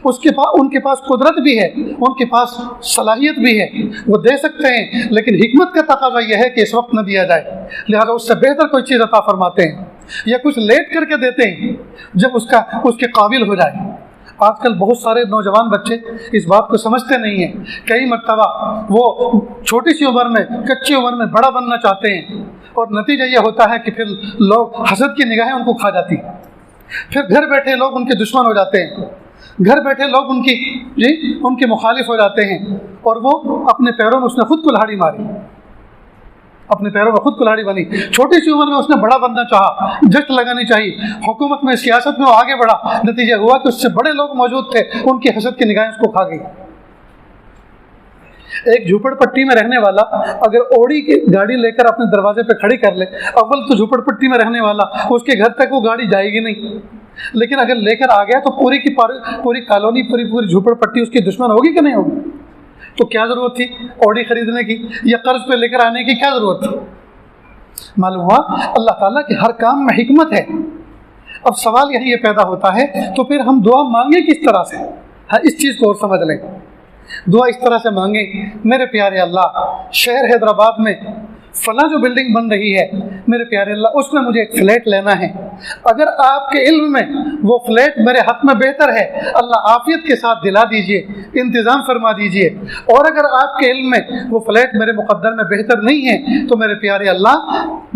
उनके पास कुदरत भी है, उनके पास सलाहियत भी है, वो दे सकते हैं, लेकिन हिकमत का तकाज़ा यह है कि इस वक्त न दिया जाए, लिहाजा उससे बेहतर कोई चीज़ अता फरमाते हैं या कुछ लेट करके देते हैं जब उसके काबिल हो जाए। आजकल बहुत सारे नौजवान बच्चे इस बात को समझते नहीं हैं। कई मरतबा वो छोटी सी उम्र में, कच्ची उम्र में बड़ा बनना चाहते हैं और नतीजा ये होता है कि फिर लोग हसद की निगाहें उनको खा जाती, फिर घर बैठे लोग उनके दुश्मन हो जाते हैं, घर बैठे लोग उनके मुखालिफ हो जाते हैं और वो अपने पैरों में, उसने खुद कुल्हाड़ी मारी, अपने पैरों में खुद कुल्हाड़ी बनी। छोटी सी उम्र में उसने बड़ा बनना चाहा, जश्न लगानी चाहिए, हुकूमत में, सियासत में वो आगे बढ़ा, नतीजा हुआ कि उससे बड़े लोग मौजूद थे, उनकी हसद की निगाहें उसको खा गई। एक झूपड़पट्टी में रहने वाला अगर ओडी की गाड़ी लेकर अपने दरवाजे पे खड़ी कर ले, अव्वल तो झूपड़पट्टी में रहने वाला, उसके घर तक वो गाड़ी जाएगी नहीं, लेकिन अगर लेकर आ गया तो पूरी कॉलोनी, पूरी झूपड़पट्टी उसकी दुश्मन होगी कि नहीं होगी? तो क्या ज़रूरत थी ओडी ख़रीदने की या कर्ज पे लेकर आने की, क्या ज़रूरत थी? मालूम हुआ अल्लाह ताला के हर काम में हिकमत है। अब सवाल यही ये पैदा होता है, तो फिर हम दुआ मांगे किस तरह से? हाँ, इस चीज़ को और समझ लें। दुआ इस तरह से मांगे, मेरे प्यारे अल्लाह, शहर हैदराबाद में फला जो बिल्डिंग बन रही है, मेरे प्यारे अल्लाह, उसमें मुझे एक फ़्लैट लेना है। अगर आपके इल्म में वो फ्लैट मेरे हक़ में बेहतर है, अल्लाह आफ़ियत के साथ दिला दीजिए, इंतज़ाम फरमा दीजिए। और अगर आपके इल्म में वो फ्लैट मेरे मुक़द्दर में बेहतर नहीं है, तो मेरे प्यारे अल्लाह,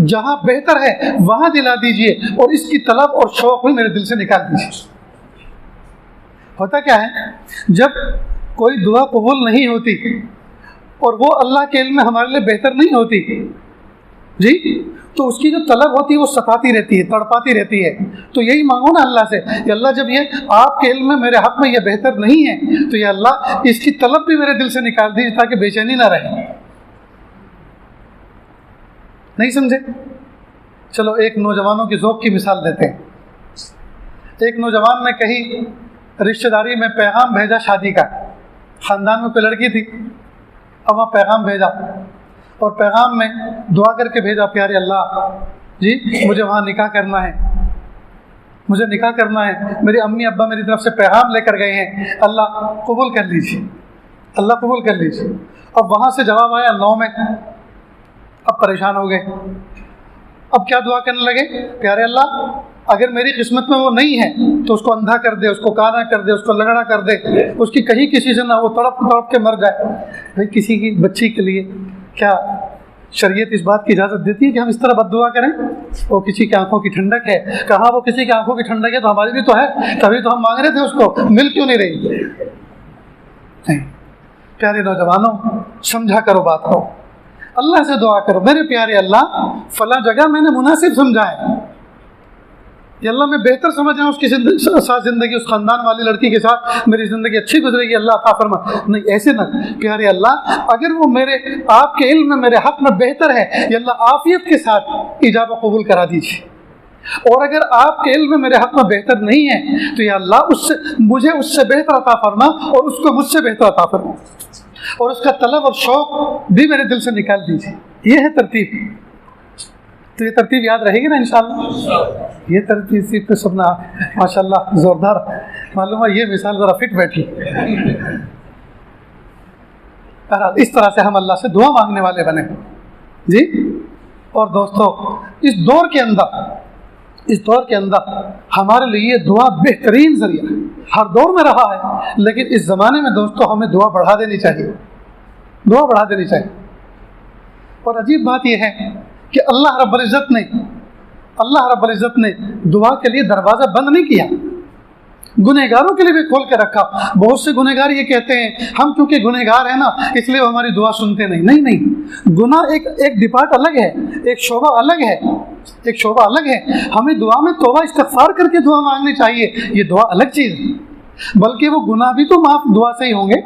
जहाँ बेहतर है वहाँ दिला दीजिए और इसकी तलब और शौक़ भी मेरे दिल से निकाल दीजिए। होता क्या है, जब कोई दुआ कबूल नहीं होती और वो अल्लाह के इल्म में हमारे लिए बेहतर नहीं होती जी, तो उसकी जो तलब होती है वो सताती रहती है, तड़पाती रहती है। तो यही मांगो ना अल्लाह से कि अल्लाह, जब ये आपके इल्म में मेरे हक़ में ये बेहतर नहीं है, तो ये अल्लाह इसकी तलब भी मेरे दिल से निकाल दीजिए ताकि बेचैनी ना रहे। नहीं समझे? चलो एक नौजवानों की ज़ौक़ की मिसाल देते हैं। एक नौजवान ने कहीं रिश्तेदारी में पैगाम भेजा शादी का, ख़ानदान में कोई लड़की थी, अब वहाँ पैगाम भेजा और पैगाम में दुआ करके भेजा, प्यारे अल्लाह जी, मुझे वहाँ निकाह करना है, मुझे निकाह करना है, मेरी अम्मी अब्बा मेरी तरफ से पैगाम लेकर गए हैं, अल्लाह कबूल कर लीजिए, अल्लाह कबूल कर लीजिए। अब वहाँ से जवाब आया 9 में। अब परेशान हो गए, अब क्या दुआ करने लगे, प्यारे अल्लाह, अगर मेरी किस्मत में वो नहीं है तो उसको अंधा कर दे, उसको काना कर दे, उसको लंगड़ा कर दे, उसकी कहीं किसी से ना वो तड़प तड़प के मर जाए। भाई किसी की बच्ची के लिए क्या शरीयत इस बात की इजाज़त देती है कि हम इस तरह बद्दुआ करें? वो किसी की आंखों की ठंडक है, कहाँ वो किसी की आंखों की ठंडक है, तो हमारी भी तो है, तभी तो हम मांग रहे थे, उसको मिल क्यों नहीं रही? नहीं, प्यारे नौजवानों, समझा करो बात को, अल्लाह से दुआ करो, मेरे प्यारे अल्लाह, फला जगह मैंने मुनासिब समझा है, अल्लाह मैं बेहतर समझ रहा हूँ उसकी साथ ज़िंदगी, उस ख़ानदान वाली लड़की के साथ मेरी ज़िंदगी अच्छी गुजरेगी, अल्लाह अता फरमा। नहीं, ऐसे ना, प्यारे अल्लाह, अगर वो मेरे आपके इल्म में मेरे हक़ में बेहतर है, अल्लाह आफ़ियत के साथ इजाबा कबूल करा दीजिए। और अगर आपके इल्म में मेरे हक़ में बेहतर नहीं है, तो या अल्लाह मुझे उससे बेहतर अता फरमा और उसको मुझसे बेहतर अता फरमा। और उसका तलब और शौक़ भी मेरे दिल से निकाल दीजिए। ये है तरतीब। तो ये तरतीब याद रहेगी ना इंशाअल्लाह। ये तरतीब पे सब ना माशाअल्लाह ज़ोरदार मालूम है, ये मिसाल ज़रा फिट बैठी। इस तरह से हम अल्लाह से दुआ मांगने वाले बने जी। और दोस्तों, इस दौर के अंदर हमारे लिए दुआ बेहतरीन ज़रिया है। हर दौर में रहा है, लेकिन इस ज़माने में दोस्तों हमें दुआ बढ़ा देनी चाहिए, दुआ बढ़ा देनी चाहिए। और अजीब बात यह है कि अल्लाह रब्बुल इज़्ज़त ने दुआ के लिए दरवाज़ा बंद नहीं किया, गुनहगारों के लिए भी खोल के रखा। बहुत से गुनहगार ये कहते हैं हम क्योंकि गुनहगार हैं ना इसलिए वो हमारी दुआ सुनते नहीं। नहीं, गुनाह एक डिपार्ट अलग है, एक शोबा अलग है। हमें दुआ में तौबा इस्तिग़फ़ार करके दुआ मांगनी चाहिए, ये दुआ अलग चीज़ है। बल्कि वो गुनाह भी तो माफ़ दुआ से ही होंगे,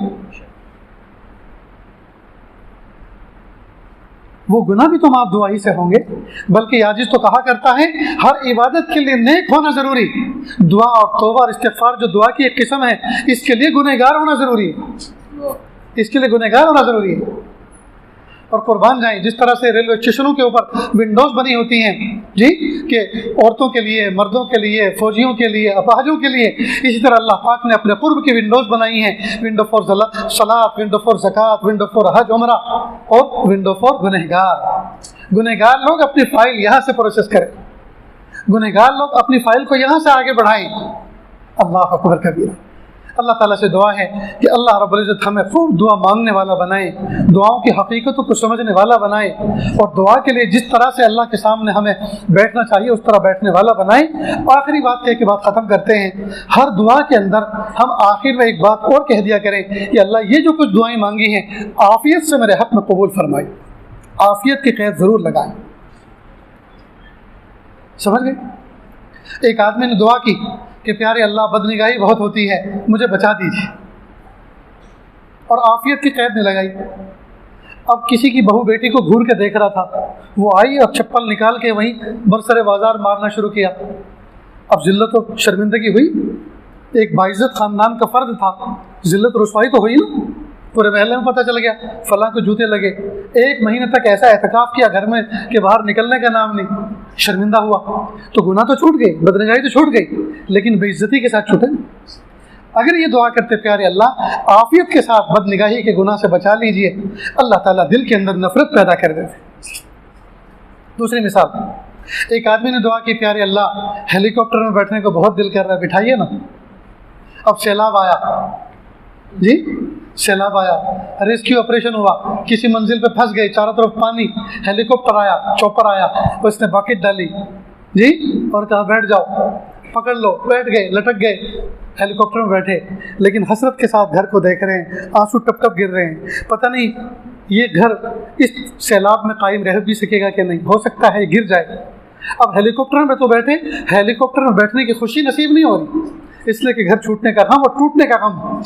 वो गुनाह भी तो माफ़ दुआ ही से होंगे। बल्कि याजिज़ तो कहा करता है हर इबादत के लिए नेक होना ज़रूरी, दुआ और तौबा और इस्तिग़फ़ार जो दुआ की एक किस्म है, इसके लिए गुनहगार होना ज़रूरी है, और कुर्बान जाएं जिस तरह से रेलवे स्टेशनों के ऊपर विंडोज़ बनी होती हैं जी, कि औरतों के लिए, मर्दों के लिए, फ़ौजियों के लिए, अपाहजों के लिए, इसी तरह अल्लाह पाक ने अपने कुर्ब की विंडोज़ बनाई हैं। Window for Salat, window for ज़कात, विंडो फॉर हज उम्रा, और विंडो फॉर गुनहगार लोग अपनी फ़ाइल यहाँ से प्रोसेस करें, गुनहगार लोग अपनी फ़ाइल को यहाँ से आगे बढ़ाएँ। अल्लाह अकबर कबीरा। अल्लाह ताला से दुआ है कि अल्लाह रब्बुल इज़्ज़त हमें खूब दुआ मांगने वाला बनाए, दुआओं की हकीकतों को समझने वाला बनाए, और दुआ के लिए जिस तरह से अल्लाह के सामने हमें बैठना चाहिए उस तरह बैठने वाला बनाए। आखिरी बात कह के बात ख़त्म करते हैं। हर दुआ के अंदर हम आखिर में एक बात और कह दिया करें कि अल्लाह ये जो कुछ दुआएं मांगी हैं आफ़ियत से मेरे हक़ में कबूल फरमाए, आफ़ियत की क़ैद ज़रूर लगाएं। समझ गए? एक आदमी ने दुआ की कि प्यारे अल्लाह बदनिगाही बहुत होती है, मुझे बचा दीजिए, और आफ़ियत की क़ैद नहीं लगाई। अब किसी की बहू बेटी को घूर के देख रहा था, वो आई और चप्पल निकाल के वहीं बरसरे बाजार मारना शुरू किया। अब ज़िल्लत और शर्मिंदगी हुई, एक बाइज़्ज़त ख़ानदान का फ़र्द था, ज़िल्लत रुसवाई तो हुई ना, पूरे महल्ले में पता चल गया, फलां को जूते लगे। 1 महीने तक ऐसा एहतिकाफ किया घर में कि बाहर निकलने का नाम नहीं, शर्मिंदा हुआ। तो गुनाह तो छूट गई, बदनिगाही तो छूट गई, लेकिन बेइज्जती के साथ छूटे। अगर ये दुआ करते प्यारे अल्लाह आफ़ियत के साथ बदनिगाही के गुनाह से बचा लीजिए, अल्लाह ताला दिल के अंदर नफ़रत पैदा कर देते। दूसरी मिसाल, एक आदमी ने दुआ की प्यारे अल्लाह हेलीकॉप्टर में बैठने को बहुत दिल कर रहा है, बिठाइए ना। अब सैलाब आया जी, सैलाब आया, रेस्क्यू ऑपरेशन हुआ, किसी मंजिल पे फंस गए, चारों तरफ पानी, हेलीकॉप्टर आया, चॉपर आया, उसने बकेट डाली जी और कहा बैठ जाओ, पकड़ लो, बैठ गए, लटक गए, हेलीकॉप्टर में बैठे, लेकिन हसरत के साथ घर को देख रहे हैं, आंसू टप टप गिर रहे हैं। पता नहीं ये घर इस सैलाब में कायम रह भी सकेगा कि नहीं, हो सकता है गिर जाए। अब हेलीकॉप्टर में तो बैठे, हेलीकॉप्टर में बैठने की खुशी नसीब नहीं हो रही, इसलिए कि घर छूटने का गम और टूटने का गम।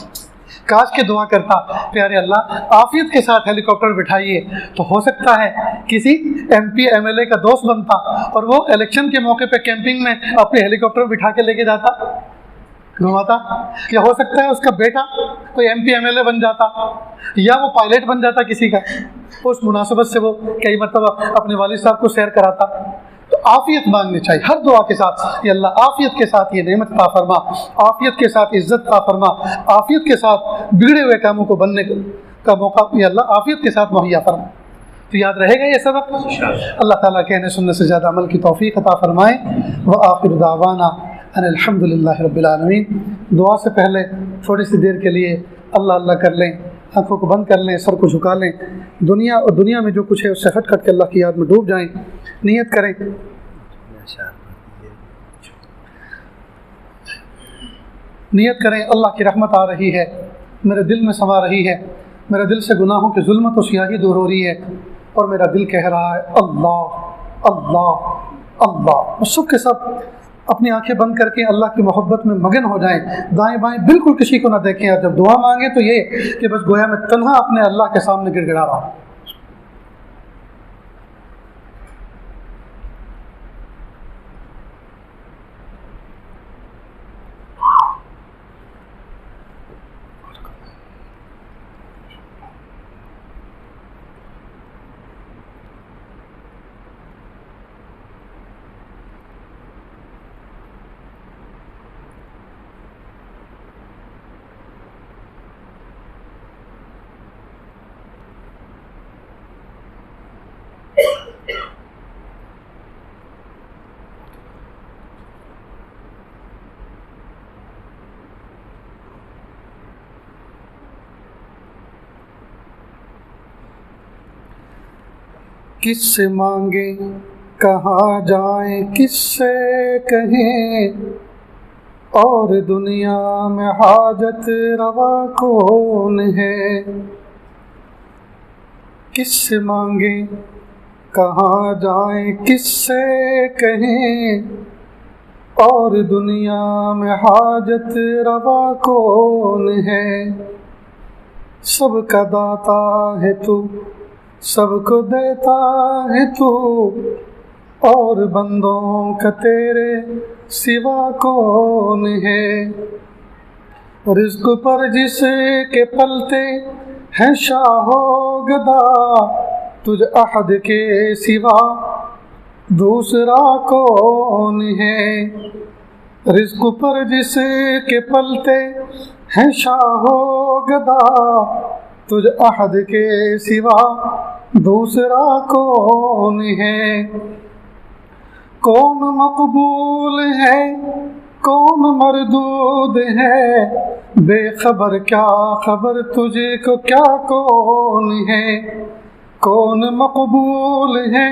काश के दुआ करता प्यारे अल्लाह आफ़ियत के साथ हेलीकॉप्टर बिठाइए, तो हो सकता है किसी MP MLA का दोस्त बनता और वो इलेक्शन के मौके पे कैंपिंग में अपने हेलीकॉप्टर बिठा के लेके जाता, घुमाता। या हो सकता है उसका बेटा कोई MP MLA बन जाता, या वो पायलट बन जाता किसी का, उस मुनासबत से वो कई मरतबा अपने वालिद साहब को सैर कराता। तो आफ़ियत मांगनी चाहिए हर दुआ के साथ कि अल्लाह आफ़ियत के साथ ये नेमत अता फरमा, आफ़ियत के साथ इज़्ज़त अता फरमा, आफ़ियत के साथ बिगड़े हुए कामों को बनने का मौका ये अल्लाह आफ़ियत के साथ मुहैया फरमा। तो याद रहेगा ये सबक। अल्लाह ताला कहने सुनने से ज़्यादा अमल की तौफ़ीक़ अता फरमाए। व आखिर दावाना अनिल हम्दुलिल्लाहि रब्बिल आलमीन। दुआ से पहले थोड़ी सी देर के लिए अल्लाह अल्लाह कर लें, आँखों को बंद कर लें, सर को झुका लें, दुनिया और दुनिया में जो कुछ है उससे हट के अल्लाह की याद में डूब जाएं। नियत करें, नियत करें अल्लाह की रहमत आ रही है, मेरे दिल में समा रही है, मेरे दिल से गुनाहों की जुल्मत और स्याही दूर हो रही है, और मेरा दिल कह रहा है अल्लाह अल्लाह अल्लाह। सब के सब अपनी आंखें बंद करके अल्लाह की मोहब्बत में मगन हो जाएं, दाएं बाएं बिल्कुल किसी को ना देखें। और जब दुआ मांगे तो ये कि बस गोया मैं तन्हा अपने अल्लाह के सामने गिड़गिड़ा रहा हूँ। किससे मांगे कहाँ जाएं, किससे कहें, और दुनिया में हाजत रवा कौन है। किससे मांगे कहाँ जाएं, किससे कहें, और दुनिया में हाजत रवा कौन है। सबका दाता है तू, सबको देता है तू, और बंदों का तेरे सिवा कौन है। रिज़्क़ पर जिसके पलते हैं शाहो गदा, तुझ अहद के सिवा दूसरा कौन है। रिज़्क़ पर जिसके पलते हैं शाहो गदा, तुझ अहद के सिवा दूसरा कौन है। कौन मकबूल है, कौन मरदूद है, बेखबर क्या खबर तुझे को क्या कौन है। कौन मकबूल है,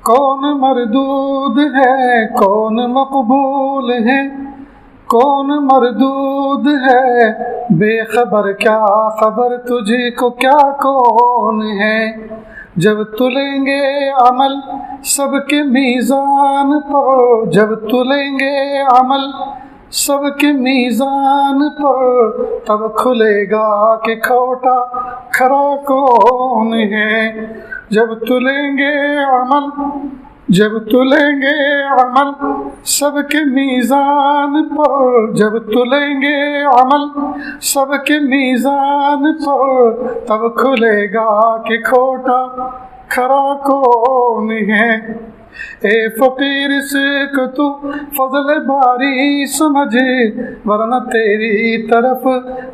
कौन मरदूद है, कौन मकबूल है, कौन मरदूद है, बेखबर क्या खबर तुझे को क्या कौन है। जब तुलेंगे अमल सबके मीज़ान पर, जब तुलेंगे अमल सबके मीज़ान पर, तब खुलेगा कि खोटा खरा कौन है। जब तुलेंगे अमल, जब तुलेंगे अमल सबके मीज़ान पर, जब तुलेंगे अमल सबके मीज़ान पर, तब खुलेगा कि खोटा खरा कौन है। ए फ़कीर इसको तू फ़ज़ल बारी समझे, वरना तेरी तरफ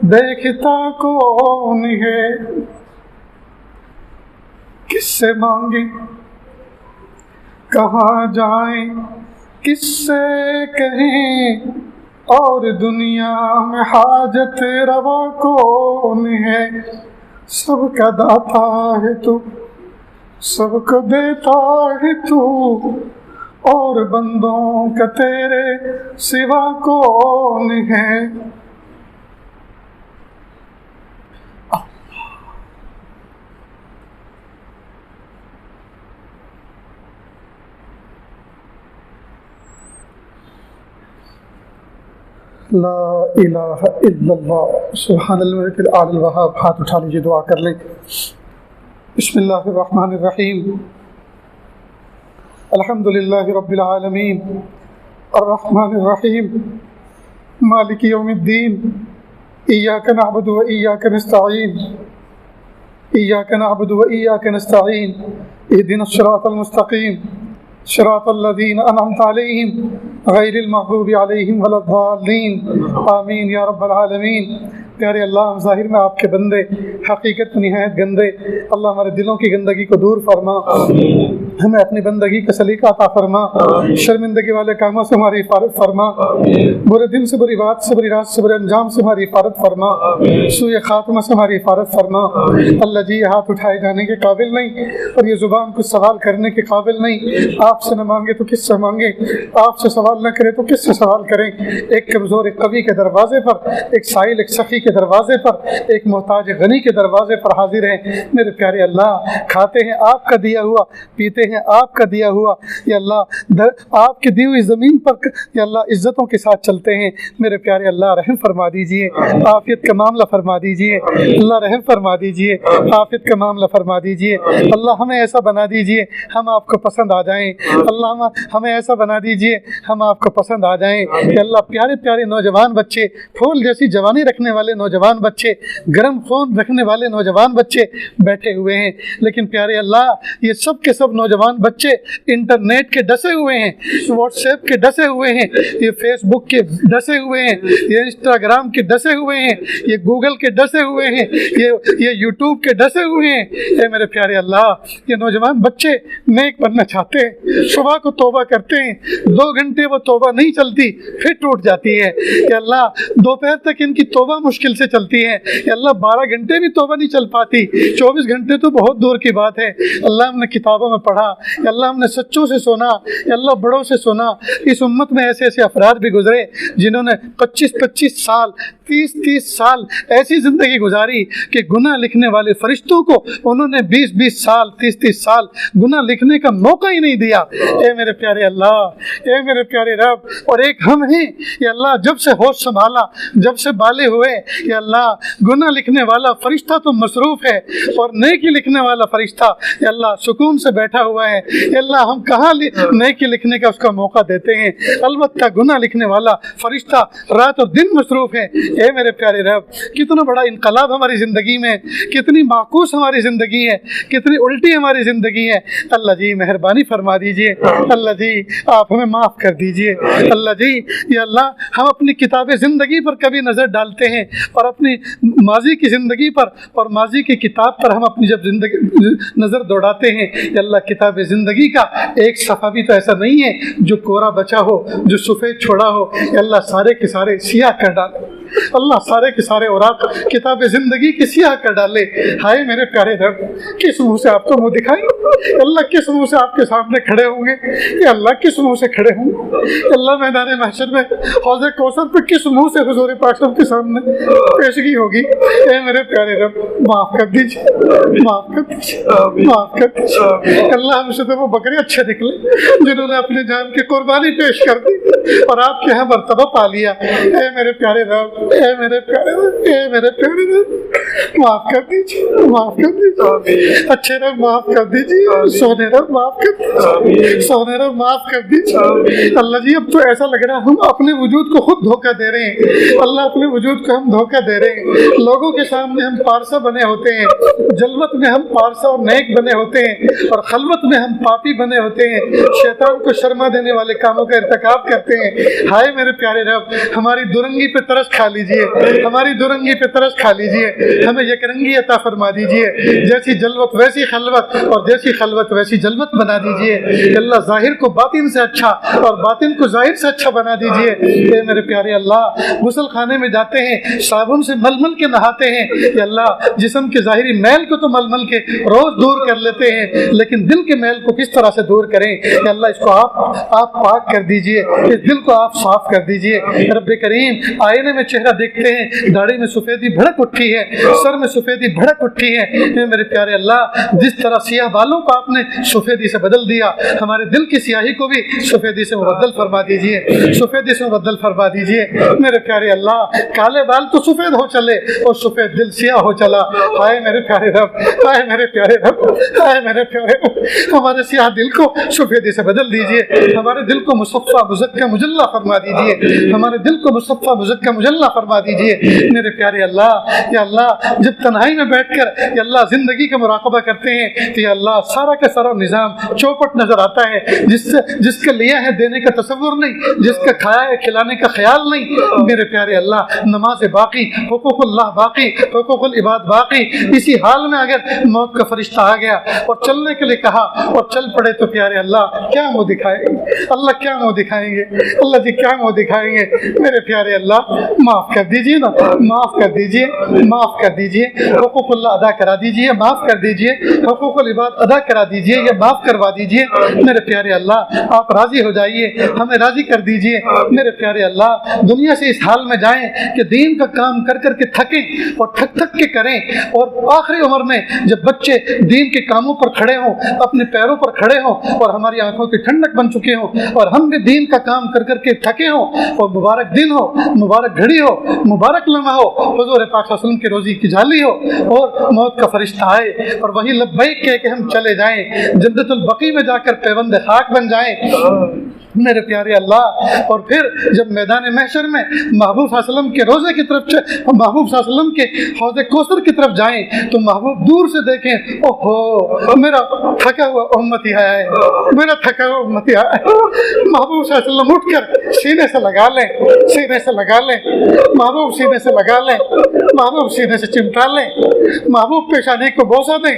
देखता कौन है। किससे मांगे कहाँ जाएं, किससे कहें, और दुनिया में हाजत रवा कौन है। सबका दाता है तू, सबको देता है तू, और बंदों का तेरे सिवा कौन है। ला इलाहा इल्लल्लाह सुब्हानल मलिकिल आलिल वहाब। हाथ उठा लीजिए, दुआ कर लें। बिस्मिल्लाहिर्रहमानिर्रहीम। अल्हम्दुलिल्लाहि रब्बिल आलमीन, अर्रहमानिर्रहीम, मालिकि यौमिद्दीन, इय्याका नअबुदु व इय्याका नस्तईन, इय्याका नअबुदु व इय्याका नस्तईन, इहदिनस सिरातल मुस्तकीम, सिरातल लज़ीना अनअमता अलैहिम गैरिल मग़दूबि अलैहिम वलद्दाल्लीन। आमीन या रब्बल आलमीन। प्यारे अल्लाह, हम ज़ाहिर में आपके बंदे, हकीकत में निहायत गंदे। अल्लाह हमारे दिलों की गंदगी को दूर फरमा, हमें अपनी बंदगी का सलीका अता फरमा, शर्मिंदगी वाले कामों से हमारी हिफाजत फरमा, बुरे दिन से, बुरी बात से, बुरी रात से, बुरे अंजाम से हमारी हिफाजत फरमा, सूए खात्मा से हमारी हिफाजत फरमा। अल्लाह जी, हाथ उठाए जाने के काबिल नहीं और ये ज़ुबान कुछ सवाल करने के काबिल नहीं। आपसे न मांगे तो किससे मांगे, आपसे सवाल न करें तो किससे सवाल करें। एक कमज़ोर एक कवि के दरवाजे पर, एक साइल एक सखी के दरवाजे पर, एक मोहताज गनी के दरवाजे पर हाजिर हैं। मेरे प्यारे अल्लाह, खाते हैं आपका दिया हुआ, पीते हैं आपका दिया हुआ। या अल्लाह, आपकी दी हुई ज़मीन पर या अल्लाह इज़्ज़तों के साथ चलते हैं। मेरे प्यारे अल्लाह, रहम फरमा दीजिए, आफियत का मामला फरमा दीजिए। अल्लाह रहम फरमा दीजिए, आफियत का मामला फरमा दीजिए। अल्लाह हमें ऐसा बना दीजिए हम आपको पसंद आ जाएँ। अल्लाह हमें ऐसा बना दीजिए हम आपको पसंद आ जाएँ। अल्लाह, प्यारे प्यारे नौजवान बच्चे, फूल जैसी जवानी रखने वाले नौजवान बच्चे, गर्म खून रखने वाले नौजवान बच्चे बैठे हुए हैं। लेकिन प्यारे अल्लाह, ये सब के सब नौजवान बच्चे इंटरनेट के डसे हुए हैं, व्हाट्सएप के डसे हुए हैं, ये फेसबुक के डसे हुए हैं, ये इंस्टाग्राम के डसे हुए हैं, ये गूगल के डसे हुए हैं, ये यूट्यूब के डसे हुए हैं। ये मेरे प्यारे अल्लाह, ये नौजवान बच्चे नेक बनना चाहते हैं, सुबह को तौबा करते हैं, 2 घंटे वो तौबा नहीं चलती, फिर टूट जाती है। कि अल्लाह, दोपहर तक इनकी तौबा मुश्किल मुश्किल से चलती हैं। अल्लाह 12 घंटे भी तौबा नहीं चल पाती, 24 घंटे तो बहुत दूर की बात है। अल्लाह हमने किताबों में पढ़ा, अल्लाह हमने सच्चों से सुना, अल्लाह बड़ों से सुना। इस उम्मत में ऐसे ऐसे अफराद भी गुजरे जिन्होंने 25-25 साल, 30-30 साल ऐसी ज़िंदगी गुजारी कि गुनाह लिखने वाले फरिश्तों को उन्होंने 20-20 साल, 30-30 साल गुनाह लिखने का मौका ही नहीं दिया। ए मेरे प्यारे अल्लाह, ए मेरे प्यारे रब, और एक हम हैं ये अल्लाह, जब से होश संभाला, जब से बाले हुए, ये अल्लाह गुनाह लिखने वाला फरिश्ता तो मसरूफ़ है और नेकी लिखने वाला फरिश्ता ये अल्लाह सुकून से बैठा हुआ है। ये अल्लाह हम कहाँ नेकी लिखने का उसका मौका देते हैं। अलबत्ता गुनाह लिखने वाला फरिश्ता रात और दिन मसरूफ़ है। ए मेरे प्यारे रब, कितना बड़ा इनकलाब हमारी ज़िंदगी में, कितनी माकूस हमारी ज़िंदगी है, कितनी उल्टी हमारी ज़िंदगी है। अल्लाह जी मेहरबानी फरमा दीजिए, अल्लाह जी आप हमें माफ़ कर दीजिए। अल्लाह जी या अल्लाह, हम अपनी किताब ज़िंदगी पर कभी नज़र डालते हैं और अपनी माजी की ज़िंदगी पर और माजी की किताब पर हम अपनी जब ज़िंदगी नज़र दौड़ाते हैं, अल्लाह किताब ज़िंदगी का एक सफ़ा भी तो ऐसा नहीं है जो कोरा बचा हो, जो सफ़ेद छोड़ा हो। अल्लाह सारे के सारे सियाह कर डाले, अल्लाह सारे के सारे औराक किताब ज़िंदगी की सियाह कर डाले। हाय मेरे प्यारे रब, किस मुँह से आपको मुँह दिखाएं? अल्लाह किस मुँह से आपके सामने खड़े होंगे? ये अल्लाह किस मुँह से खड़े होंगे? अल्लाह मैदान महशर में हौज़े कौसर पे किस मुँह से हुज़ूर पाक के सामने पेशगी होगी? ए मेरे प्यारे रब, माफ़ कर दीजिए, माफ़ कर दीजिए, माफ़ कर दीजिए। अल्लाह हमसे तो वो बकरे अच्छे निकले जिन्होंने अपनी जान की कुर्बानी पेश कर दी और आपके यहाँ मर्तबा पा लिया। ए मेरे प्यारे रब, ए मेरे प्यारे रब, ए मेरे प्यारे रब, माफ़ कर दीजिए, माफ़ कर दीजिए। अच्छे रब माफ़ कर दीजिए, सोने रब माफ़ कर दीजिए, सोने रब माफ़ कर दीजिए। अल्लाह जी अब तो ऐसा लग रहा है हम अपने वजूद को खुद धोखा दे रहे हैं। अल्लाह अपने वजूद को हम धोखा दे रहे हैं। लोगों के सामने हम पारसा बने होते हैं, जलवत में हम पारसा और नेक बने होते हैं और खलवत में हम पापी बने होते हैं, शैतान को शर्मा देने वाले कामों का इर्तिकाब करते हैं। हाय मेरे प्यारे रब, हमारी दुरंगी पे तरस खा लीजिए, हमारी दुरंगी पे तरस खा लीजिए, हमें यकरंगी अता फरमा दीजिए। जैसी जलवत वैसी खलवत और जैसी खलवत वैसी जलवत बना दीजिए। अल्लाह जाहिर को बातिन से अच्छा और बातिन को जाहिर से अच्छा बना दीजिए। ए मेरे प्यारे अल्लाह, गुसल खाने में जाते हैं, साबुन से मलमल के नहाते हैं। अल्लाह जिस्म के ज़ाहिरी मैल को तो मलमल के रोज़ दूर कर लेते हैं, लेकिन दिल के मैल को किस तरह से दूर करें? अल्लाह इसको आप पाक कर दीजिए, इस दिल को आप साफ कर दीजिए। रब्बे करीम, आईने में चेहरा देखते हैं, दाढ़ी में सफ़ेदी भड़क उठी है, सर में सफ़ेदी भड़क उठी है। मेरे प्यारे अल्लाह, जिस तरह सियाह बालों को आपने सफ़ेदी से बदल दिया, हमारे दिल की सियाही को भी सफ़ेदी से मुबद्दल फरमा दीजिए, सफ़ेदी से मुबद्दल फरमा दीजिए। मेरे प्यारे अल्लाह, काले बाल तो सफ़ेद हो चले और सफ़ेद दिल सियाह हो चला। हाय मेरे प्यारे रब, हाय मेरे प्यारे रब, हाय मेरे प्यारे रब, हमारे सियाह दिल को सफ़ेदी से बदल दीजिए, हमारे दिल को मुसफ़्फ़ा मुज़क्का मुजल्ला फरमा दीजिए, हमारे दिल को मुसफ़्फ़ा मुज़क्का मुजल्ला फरमा दीजिए। मेरे प्यारे अल्लाह, या अल्लाह जब तन्हाई में बैठकर या अल्लाह ज़िंदगी का मुराक़बा करते हैं तो या अल्लाह सारा का सारा निज़ाम चौपट नज़र आता है, जिसका लिया है देने का तसव्वुर नहीं, जिसका खाया है खिलाने का ख्याल नहीं। मेरे प्यारे अल्लाह, नमाज बाकी, हुकूकुल्लाह बाकी, हुकूकुल इबाद बाकी, इसी हाल में अगर मौत का फरिश्ता आ गया और चलने के लिए कहा और चल पड़े तो प्यारे अल्लाह क्या मुँह दिखाएंगे? अल्लाह क्या मुँह दिखाएंगे? अल्लाह जी क्या मुँह दिखाएंगे? मेरे प्यारे अल्लाह, माफ़ कर दीजिए ना, माफ़ कर दीजिए, माफ़ कर दीजिए, हुकूकुल्लाह अदा करा दीजिए, माफ़ कर दीजिए, हुकूकुल इबाद अदा करा दीजिए या माफ़ करवा दीजिए। मेरे प्यारे अल्लाह, आप राज़ी हो जाइए, हमें राज़ी कर दीजिए। मेरे प्यारे अल्लाह, दुनिया से इस हाल में जाएं कि दीन का काम कर कर के थकें और थक थक के करें, और आखिरी उम्र में जब बच्चे दीन के कामों पर खड़े हों, अपने पैरों पर खड़े हों और हमारी आंखों की ठंडक बन चुके हों और हम भी दीन का काम कर कर के थके हों, और मुबारक दिन हो, मुबारक घड़ी हो, मुबारक लम्हा हो, हुज़ूर पाक सल्लल्लाहु अलैहि वसल्लम की रोज़ी की झाली हो और मौत का फरिश्ता आए और वही लब्बैक कह के हम चले जाएं, जन्नतुल बकी में जाकर पैबंद खाक बन जाएं। मेरे प्यारे अल्लाह, और फिर जब मैदान महशर में महबूब सल्लल्लाहु अलैहि वसल्लम के रोज़े की तरफ, महबूब सल्लल्लाहु अलैहि वसल्लम के हौज़े कौसर की तरफ जाएं तो महबूब दूर से देखें, ओहो मेरा थका हुआ उम्मती आया है, मेरा थका हुआ उम्मती आया है। महबूब सल्लल्लाहु अलैहि वसल्लम उठकर सीने से लगा लें, सीने से लगा लें, महबूब सीने से लगा लें, महबूब सीने से चिमटा लें, महबूब पेशानी को बोसा दें,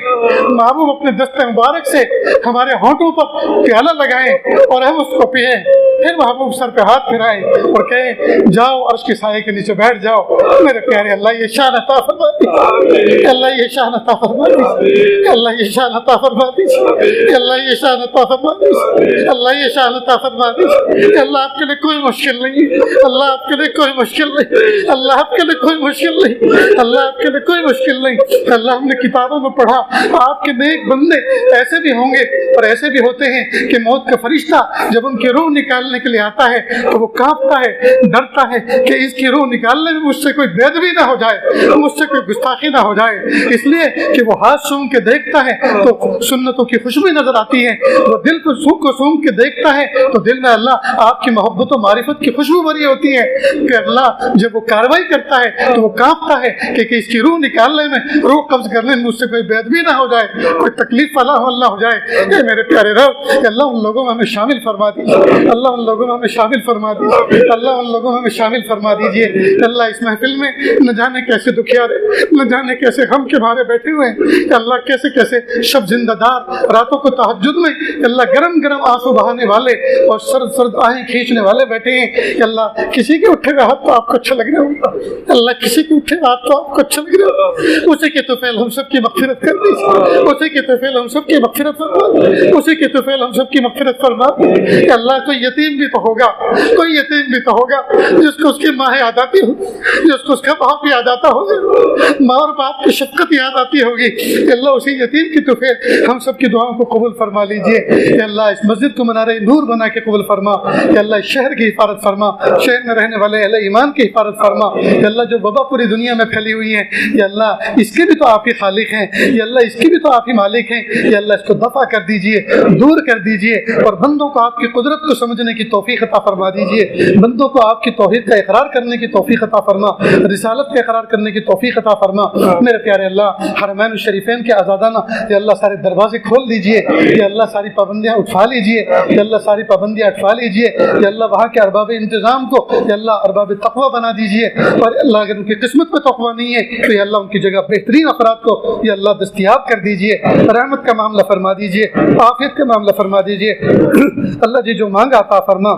महबूब अपने दस्ते मुबारक से हमारे होंठों पर प्याला लगाएं और हम उसको पिए। फिर महबूब सर पे हाथ फिराएं और कहें जाओ अर्श के साये के नीचे बैठ जाओ। मेरे प्यारे अल्लाह ये शान अता फरमा दीजिए, अल्लाह ये शान अता फरमा दीजिए, अल्लाह ये शान अता फरमा दीजिए, अल्लाह ये शान अता फरमा दीजिए, अल्लाह ये शान अता फरमा दीजिए। अल्लाह आपके लिए कोई मुश्किल नहीं, अल्लाह आपके लिए कोई मुश्किल नहीं, अल्लाह आपके लिए कोई मुश्किल नहीं, अल्लाह आपके लिए कोई मुश्किल नहीं। अल्लाह हमने किताबों में पढ़ा आपके नेक बंदे ऐसे भी होंगे और ऐसे भी होते हैं कि मौत का फरिश्ता जब उनकी रूह निकालने के लिए आता है तो वो कांपता है, डरता है कि इसकी रूह निकालने में मुझसे कोई बेदबी ना हो जाए, मुझसे कोई गुस्ताखी ना हो जाए, इसलिए कि वो हाथ सूंघ के देखता है तो सुन्नतों की खुशबू नजर आती है। वो दिल को सूंघ के देखता है तो दिल में अल्लाह आपकी मोहब्बत और मारिफत की खुशबू भरी होती है कि अल्लाह जब वो कार्रवाई करता है तो वो कांपता है कि इसकी रूह निकालने में, रूह कब्ज करने में मुझसे कोई बेदबी ना हो जाए, कोई तकलीफ वाला अल्लाह हो जाए। मेरे प्यारे रब अल्लाह उन लोगों में हमें शामिल फरमा दीजिए, अल्लाह उन लोगों में हमें शामिल फरमा दीजिए, अल्लाह उन लोगों में हमें शामिल फरमा दीजिए। अल्लाह इस महफिल में न जाने कैसे दुखियारे, न जाने कैसे हम के मारे बैठे हुए हैं, अल्लाह कैसे कैसे शब जिंदादार रातों को तहज्जुद में अल्लाह गरम गरम आंसू बहाने वाले और सर्द सर्द आहें खींचने वाले बैठे हैं। अल्लाह किसी के उठे हुए हाथ तो आपको अच्छा लग रहा होगा, अल्लाह किसी के उठे हाथ तो आपको अच्छा लग रहा होगा, उसी के तौफील हम सब की मग़फ़िरत कर दीजिए, उसी के तौफील हम सब की मग़फ़िरत फरमा दीजिए, उसी के तौफील हम सब की मग़फ़िरत फरमा दीजिए। अल्लाह कोई यतीम भी तो होगा, कोई यतीम भी तो होगा जिसको उसकी माँ याद आती हो, जिसको उसका बाप याद आता होगा, माँ और बाप की शफ़क़त याद आती होगी। अल्लाह उसी यतीम की तौफील हम सब की दुआओं को कबूल फरमा लीजिए। अल्लाह इस मस्जिद को मनारे नूर बना के कबूल फरमा, अल्लाह इस शहर की हिफाजत फरमा, शहर में रहने वाले अहले ईमान की हिफाजत फरमा। अल्लाह जो वबा पूरी दुनिया में फैली हुई है अल्लाह इसके भी तो आप ही खालिक हैं, अल्लाह इसकी भी तो आप ही मालिक हैं, अल्लाह इसको दफा कर दीजिए, दूर कर दीजिए और बंदों को आपकी कुदरत को समझने की तौफीक अता फरमा दीजिए, बंदों को आपकी तौहीद का इकरार करने की तौफीक अता फरमा, रिसालत का इकरार करने की तौफीक अता फरमा। मेरे प्यारे अल्लाह हरमैन शरीफैन के आज़ादाना अल्लाह सारे दरवाजे खोल दीजिए, अल्लाह सारी पाबंदियाँ उठा लीजिए, अल्लाह सारी पाबंदियाँ उठा लीजिए, अल्लाह वहाँ के अरबाब इंतज़ाम को अल्लाह अरबाब तक़वा बना दीजिए और अल्लाह अगर उनकी किस्मत में तक़वा नहीं है तो अल्लाह उनकी जगह बेहतरीन अफराद को अल्लाह दस्तयाब कर दीजिए, रहमत का मामला फरमा दीजिए, आफियत का मामला फरमा दीजिए। अल्लाह जी जो मांगा अता फरमा,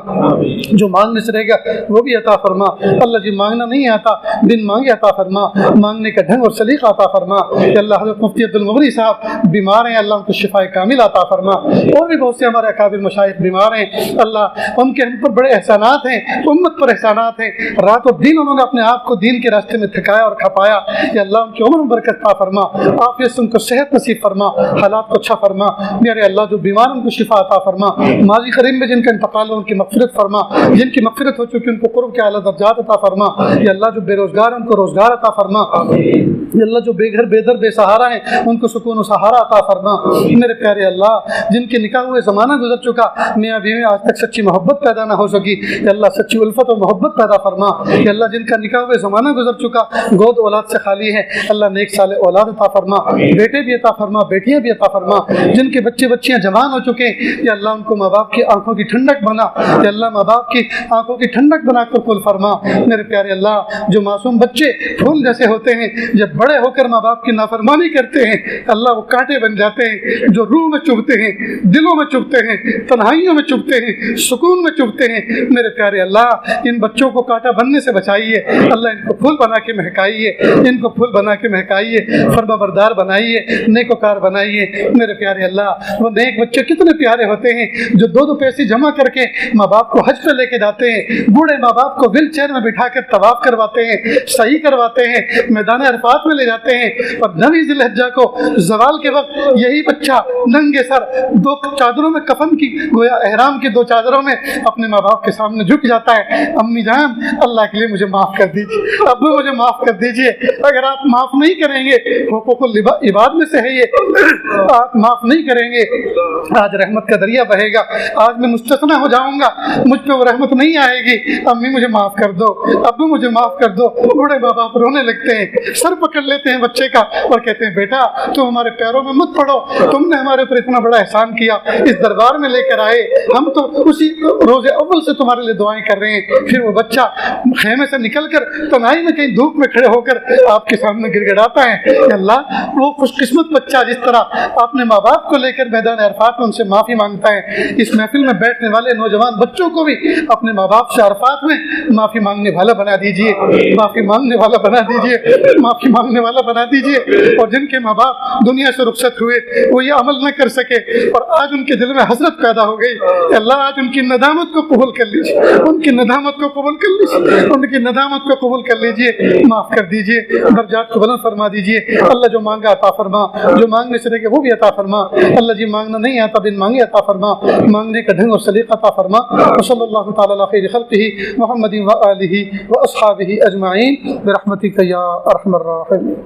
जो मांगने से रहेगा वो भी अता फरमा। अल्लाह जी मांगना नहीं आता, बिन मांगे अता फरमा, मांगने का ढंग और सलीका अता फरमा। अल्लाह हज़रत मुफ्ती अब्दुल मुग़नी साहब बीमार हैं, अल्लाह उनको शिफाए कामिल अता फरमा, और भी बहुत से हमारे अकाबिर मशाइख बीमार हैं, अल्लाह उनके हम पर बड़े एहसानात हैं, उम्मत पर एहसानात हैं, रात और दिन उन्होंने अपने आप को दीन के रास्ते में थकाया और खपाया। या अल्लाह उनकी उम्र में बरकत अता फरमा, आफियत से उनको सेहत नसीब फरमा, हालात को अच्छा फरमा। मेरे अल्लाह जो बीमार उनको शिफा अता फरमा, माजी करीब में जिनका इंतकाल उनकी मग़फ़िरत फरमा, जिनकी मग़फ़िरत हो चुकी उनको क़ुर्ब के आला दर्जात अता फरमा। या अल्लाह जो बेरोज़गार उनको रोज़गार अता फरमा, अल्लाह जो बेघर बेदर बेसहारा हैं उनको सुकून और सहारा अता फरमा। मेरे प्यारे अल्लाह जिनके निकाह हुए ज़माना गुजर चुका, मियाँ बीवी आज तक सच्ची मोहब्बत पैदा ना हो सकी, अल्लाह सच्ची उल्फत और मोहब्बत पैदा फरमा। अल्लाह जिनका निकाह हुए ज़माना गुजर चुका, गोद औलाद से खाली है, अल्लाह नेक साले औलाद अता फरमा, बेटे भी अता फरमा, बेटियाँ भी अता फरमा। जिनके बच्चे बच्चियाँ जवान हो चुके या अल्लाह उनको माँ बाप की आंखों की ठंडक बना, या अल्लाह माँ बाप की आंखों की ठंडक बना कर कुल फरमा। मेरे प्यारे अल्लाह जो मासूम बच्चे फूल जैसे होते हैं, जब बड़े होकर माँ बाप की नाफरमानी करते हैं अल्लाह वो कांटे बन जाते हैं, जो रूह में चुभते हैं, दिलों में चुभते हैं, तन्हाइयों में चुभते हैं, सुकून में चुभते हैं। मेरे प्यारे अल्लाह इन बच्चों को कांटा बनने से बचाइए, अल्लाह इनको फूल बना के महकाइए, इनको फूल बना के महकाइए, फरमाबरदार बनाइए, नेकोकार बनाइए। मेरे प्यारे अल्लाह वो नेक बच्चे कितने प्यारे होते हैं जो दो पैसे जमा करके माँ बाप को हज पे लेके जाते हैं, बूढ़े माँ बाप को व्हील चेयर में बिठा कर तवाफ करवाते हैं, सही करवाते हैं, मैदान अरफात में ले जाते हैं। और 9 ज़िलहिज्जा को ज़वाल के वक्त यही बच्चा नंगे सर 2 चादरों में कफन की गोया एहराम की 2 चादरों में अपने माँ बाप के सामने झुक जाता है, अम्मी जान अल्लाह के लिए मुझे माफ़ कर दीजिए, अब्बू मुझे माफ़ कर दीजिए। अगर आप माफ़ नहीं करेंगे, हुकूकुल इबाद में से है ये, आप माफ़ नहीं करेंगे आज रहमत का दरिया बहेगा, आज मैं मुस्तस्ना हो जाऊंगा, मुझ पे वो रहमत नहीं आएगी। अम्मी मुझे माफ़ कर दो, अब्बू मुझे माफ़ कर दो। बूढ़े माँ बाप रोने लगते हैं, सर पकड़ पकड़ लेते हैं बच्चे का और कहते हैं बेटा तुम हमारे पैरों में मत पड़ो, तुमने हमारे ऊपर इतना बड़ा एहसान किया, इस दरबार में लेकर आए, हम तो उसी रोजे अव्वल से तुम्हारे लिए दुआएं कर रहे हैं। फिर वो बच्चा खेमे से निकलकर तनाई में कहीं धूप में खड़े होकर आपके सामने गिड़गिड़ाता है, अल्लाह वो खुशकिस्मत बच्चा जिस तरह आपने माँ बाप को लेकर मैदान अरफात में उनसे माफ़ी मांगता है, इस महफिल में बैठने वाले नौजवान बच्चों को भी अपने माँ बाप से अरफात में माफ़ी मांगने वाला बना दीजिए, माफ़ी मांगने वाला बना दीजिए, माफ़ी मांगने वाला बना दीजिए। और जिनके माँ बाप दुनिया से रुखसत हुए वो ये अमल न कर सके और आज उनके दिल में हसरत पैदा हो गई, अल्लाह आज उनकी नदामत को कबूल कर लीजिए, उनकी नदामत को कबूल कर लीजिए, उनकी नदामत को कबूल कर लीजिए, माफ़ कर दीजिए, दर्जात को बुलंद फरमा दीजिए। अल्लाह जो मांगा अता फरमा, जो मांगने से लेके वो भी अता फरमा। अल्लाह जी मांगना नहीं आता बिन मांगे अता फरमा, मांगने का ढंग और सलीका अता फरमा। सल्लल्लाहु तआला अला खैरि खल्क़िही मुहम्मदिन व आलिही व अस्हाबिही अजमाइन बिरहमतिका या अरहमर राहिमीन।